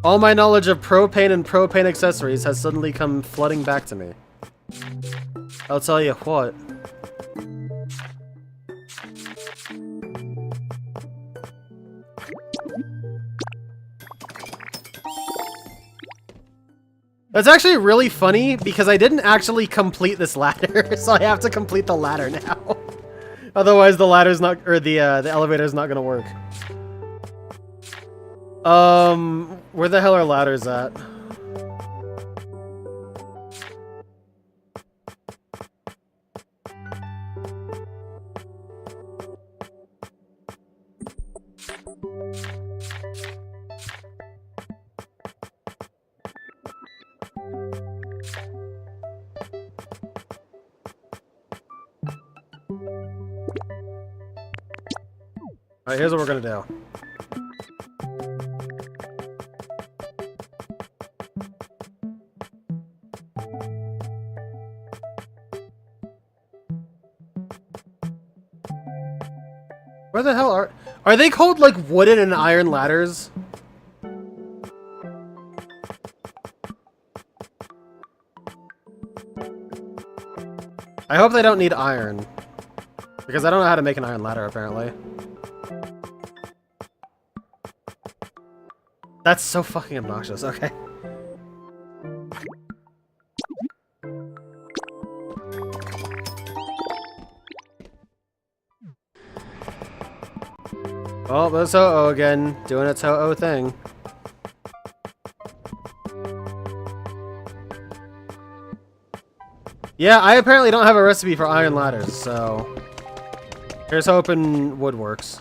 All my knowledge of propane and propane accessories has suddenly come flooding back to me. I'll tell you what. That's actually really funny because I didn't actually complete this ladder, so I have to complete the ladder now. Otherwise, the ladder's not, or the elevator's not gonna work. Where the hell are ladders at? Alright, here's what we're gonna do. Where the hell are they called like wooden and iron ladders? I hope they don't need iron. Because I don't know how to make an iron ladder, apparently. That's so fucking obnoxious. Okay. Oh, there's Ho-Oh again, doing its Ho-Oh thing. Yeah, I apparently don't have a recipe for iron ladders, so... Here's hoping wood works.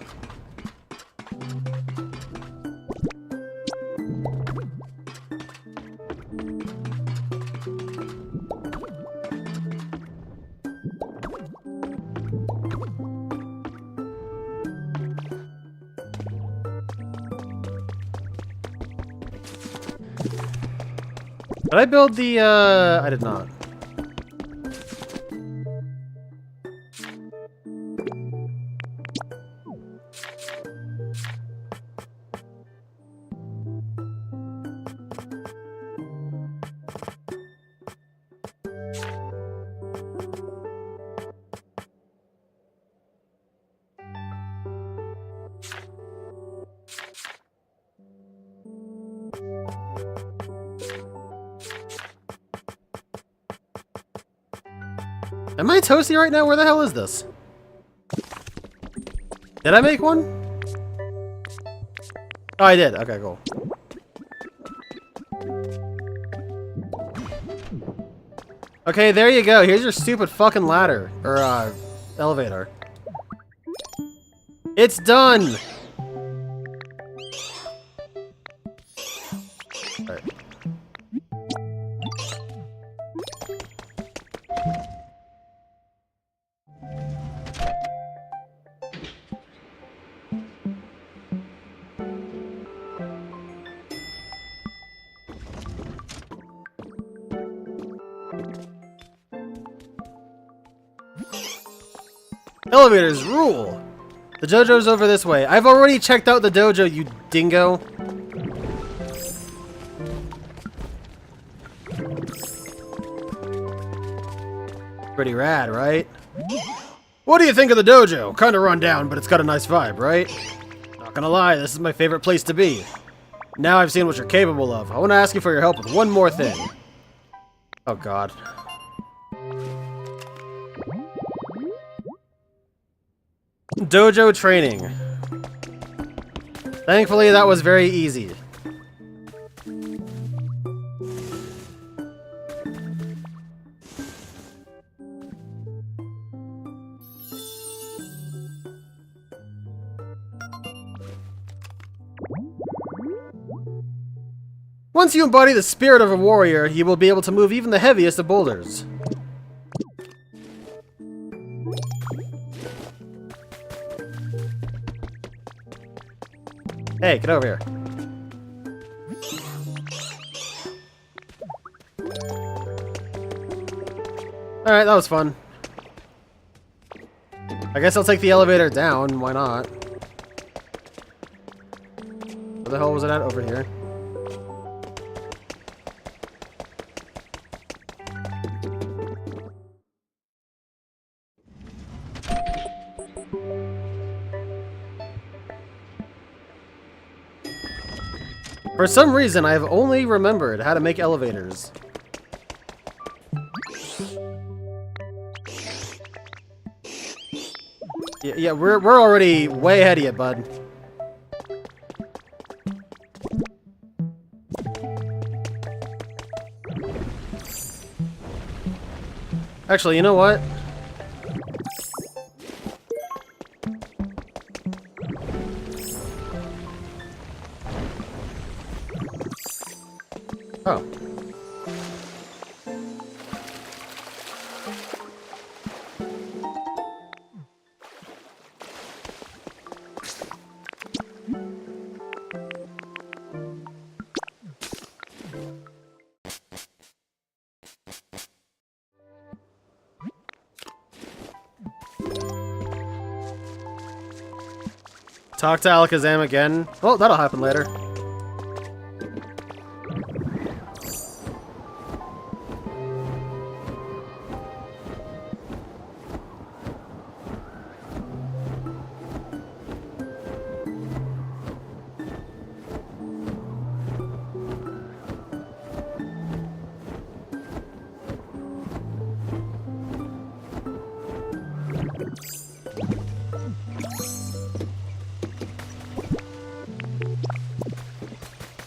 Did I build the, I did not. Am I toasty right now? Where the hell is this? Did I make one? Oh, I did. Okay, cool. Okay, there you go. Here's your stupid fucking ladder. Or, elevator. It's done! Alright. Elevators rule! The dojo's over this way. I've already checked out the dojo, you dingo. Pretty rad, right? What do you think of the dojo? Kinda run down, but it's got a nice vibe, right? Not gonna lie, this is my favorite place to be. Now I've seen what you're capable of. I want to ask you for your help with one more thing. Oh god. Dojo training. Thankfully, that was very easy. Once you embody the spirit of a warrior, you will be able to move even the heaviest of boulders. Hey, get over here. Alright, that was fun. I guess I'll take the elevator down, why not? Where the hell was it at? Over here. For some reason, I have only remembered how to make elevators. Yeah, we're already way ahead of you, bud. Actually, you know what? Oh. Talk to Alakazam again. Well, that'll happen later.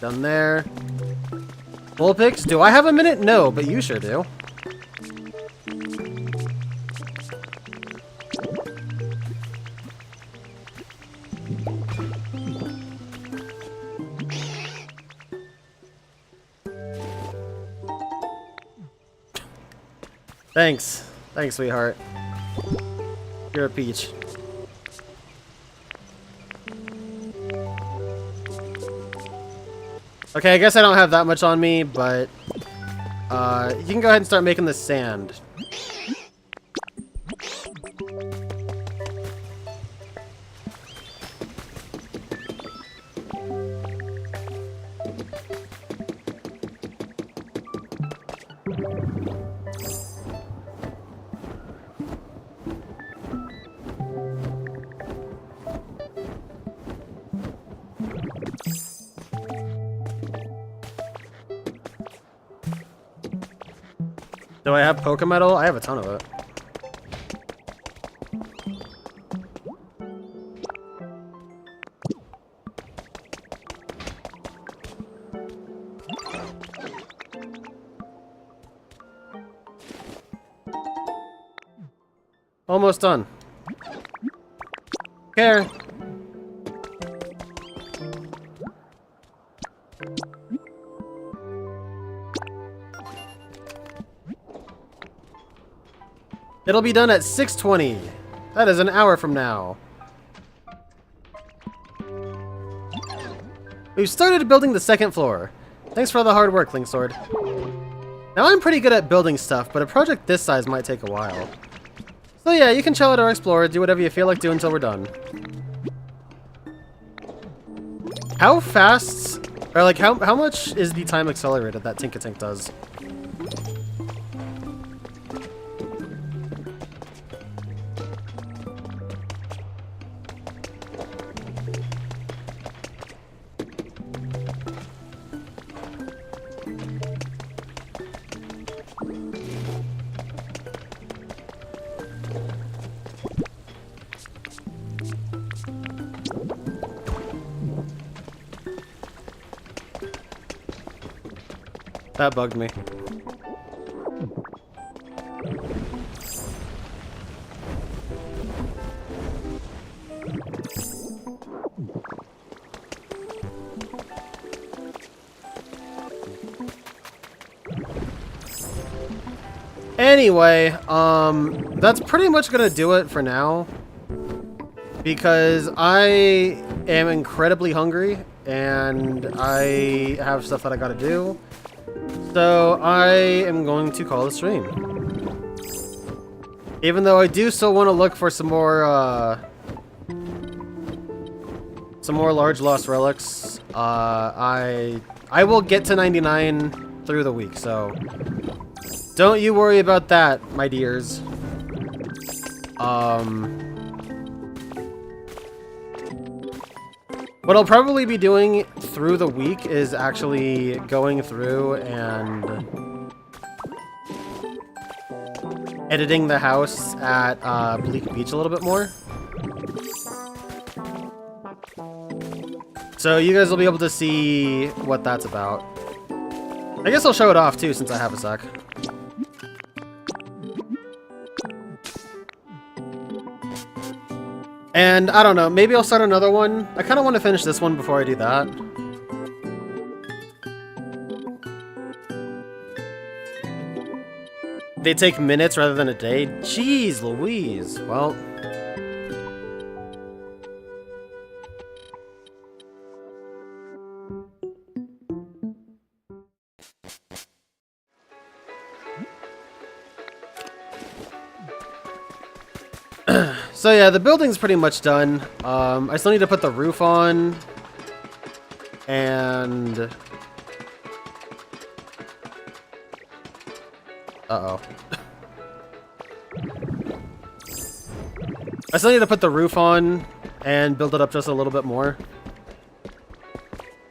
Done there. Bullpix, do I have a minute? No, but you sure do. Thanks. Thanks, sweetheart. You're a peach. Okay, I guess I don't have that much on me, but you can go ahead and start making the sand. Do I have Pokemetal? I have a ton of it. Almost done. Care. It'll be done at 6:20. That is an hour from now. We've started building the second floor. Thanks for all the hard work, Linksword. Now I'm pretty good at building stuff, but a project this size might take a while. So yeah, you can chill out or explore, do whatever you feel like doing until we're done. How fast, or like how much is the time accelerated that Tinkatink does? That bugged me. Anyway, that's pretty much gonna do it for now. Because I am incredibly hungry and I have stuff that I gotta do. So I am going to call the stream. Even though I do still want to look for some more large lost relics. I will get to 99 through the week, so don't you worry about that, my dears. What I'll probably be doing through the week is actually going through and editing the house at Bleak Beach a little bit more. So you guys will be able to see what that's about. I guess I'll show it off too since I have a sec. And I don't know, maybe I'll start another one. I kind of want to finish this one before I do that. They take minutes rather than a day? Jeez Louise. Well... So yeah, the building's pretty much done. I still need to put the roof on. And... Uh-oh. I still need to put the roof on and build it up just a little bit more.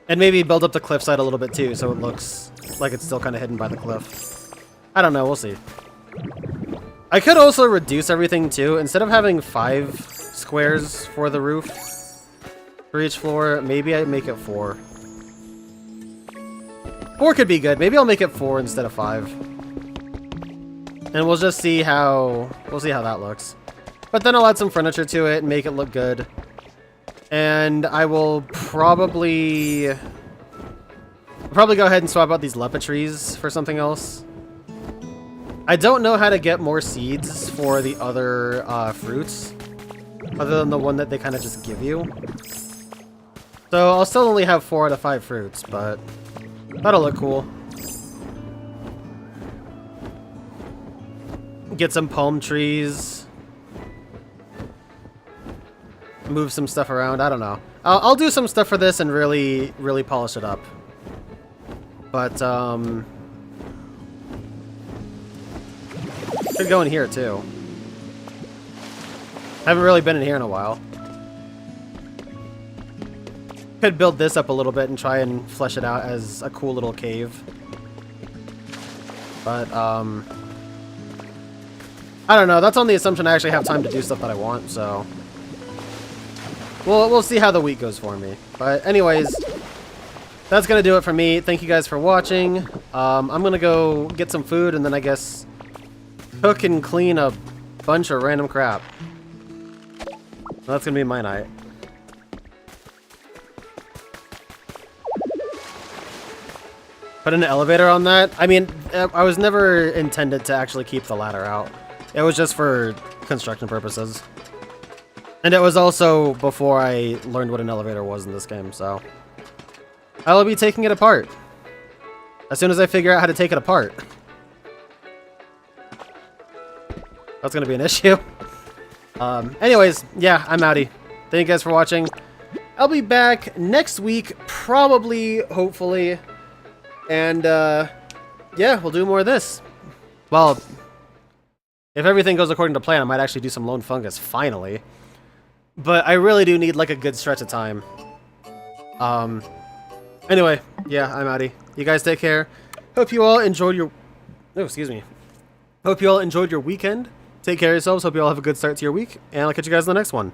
And maybe build up the cliffside a little bit too, so it looks like it's still kind of hidden by the cliff. I don't know, we'll see. I could also reduce everything too. Instead of having 5 squares for the roof for each floor, maybe I make it 4. 4 could be good. Maybe I'll make it 4 instead of 5. And we'll just see how that looks. But then I'll add some furniture to it and make it look good. And I will probably go ahead and swap out these lepa trees for something else. I don't know how to get more seeds for the other fruits, other than the one that they kind of just give you. So I'll still only have 4 out of 5 fruits, but that'll look cool. Get some palm trees. Move some stuff around. I don't know. I'll do some stuff for this and really polish it up. But, could go in here, too. Haven't really been in here in a while. Could build this up a little bit and try and flesh it out as a cool little cave. But, I don't know. That's on the assumption I actually have time to do stuff that I want, so... We'll see how the week goes for me. But anyways, that's going to do it for me. Thank you guys for watching. I'm going to go get some food and then I guess cook and clean a bunch of random crap. That's going to be my night. Put an elevator on that? I mean, I was never intended to actually keep the ladder out. It was just for construction purposes. And it was also before I learned what an elevator was in this game, so... I will be taking it apart. As soon as I figure out how to take it apart. That's gonna be an issue. Anyways, yeah, I'm outie. Thank you guys for watching. I'll be back next week, probably, hopefully. And, yeah, we'll do more of this. Well, if everything goes according to plan, I might actually do some Lone Fungus, finally. But I really do need, like, a good stretch of time. Anyway, yeah, I'm outie. You guys take care. Hope you all enjoyed your... Oh, excuse me. Hope you all enjoyed your weekend. Take care of yourselves. Hope you all have a good start to your week. And I'll catch you guys in the next one.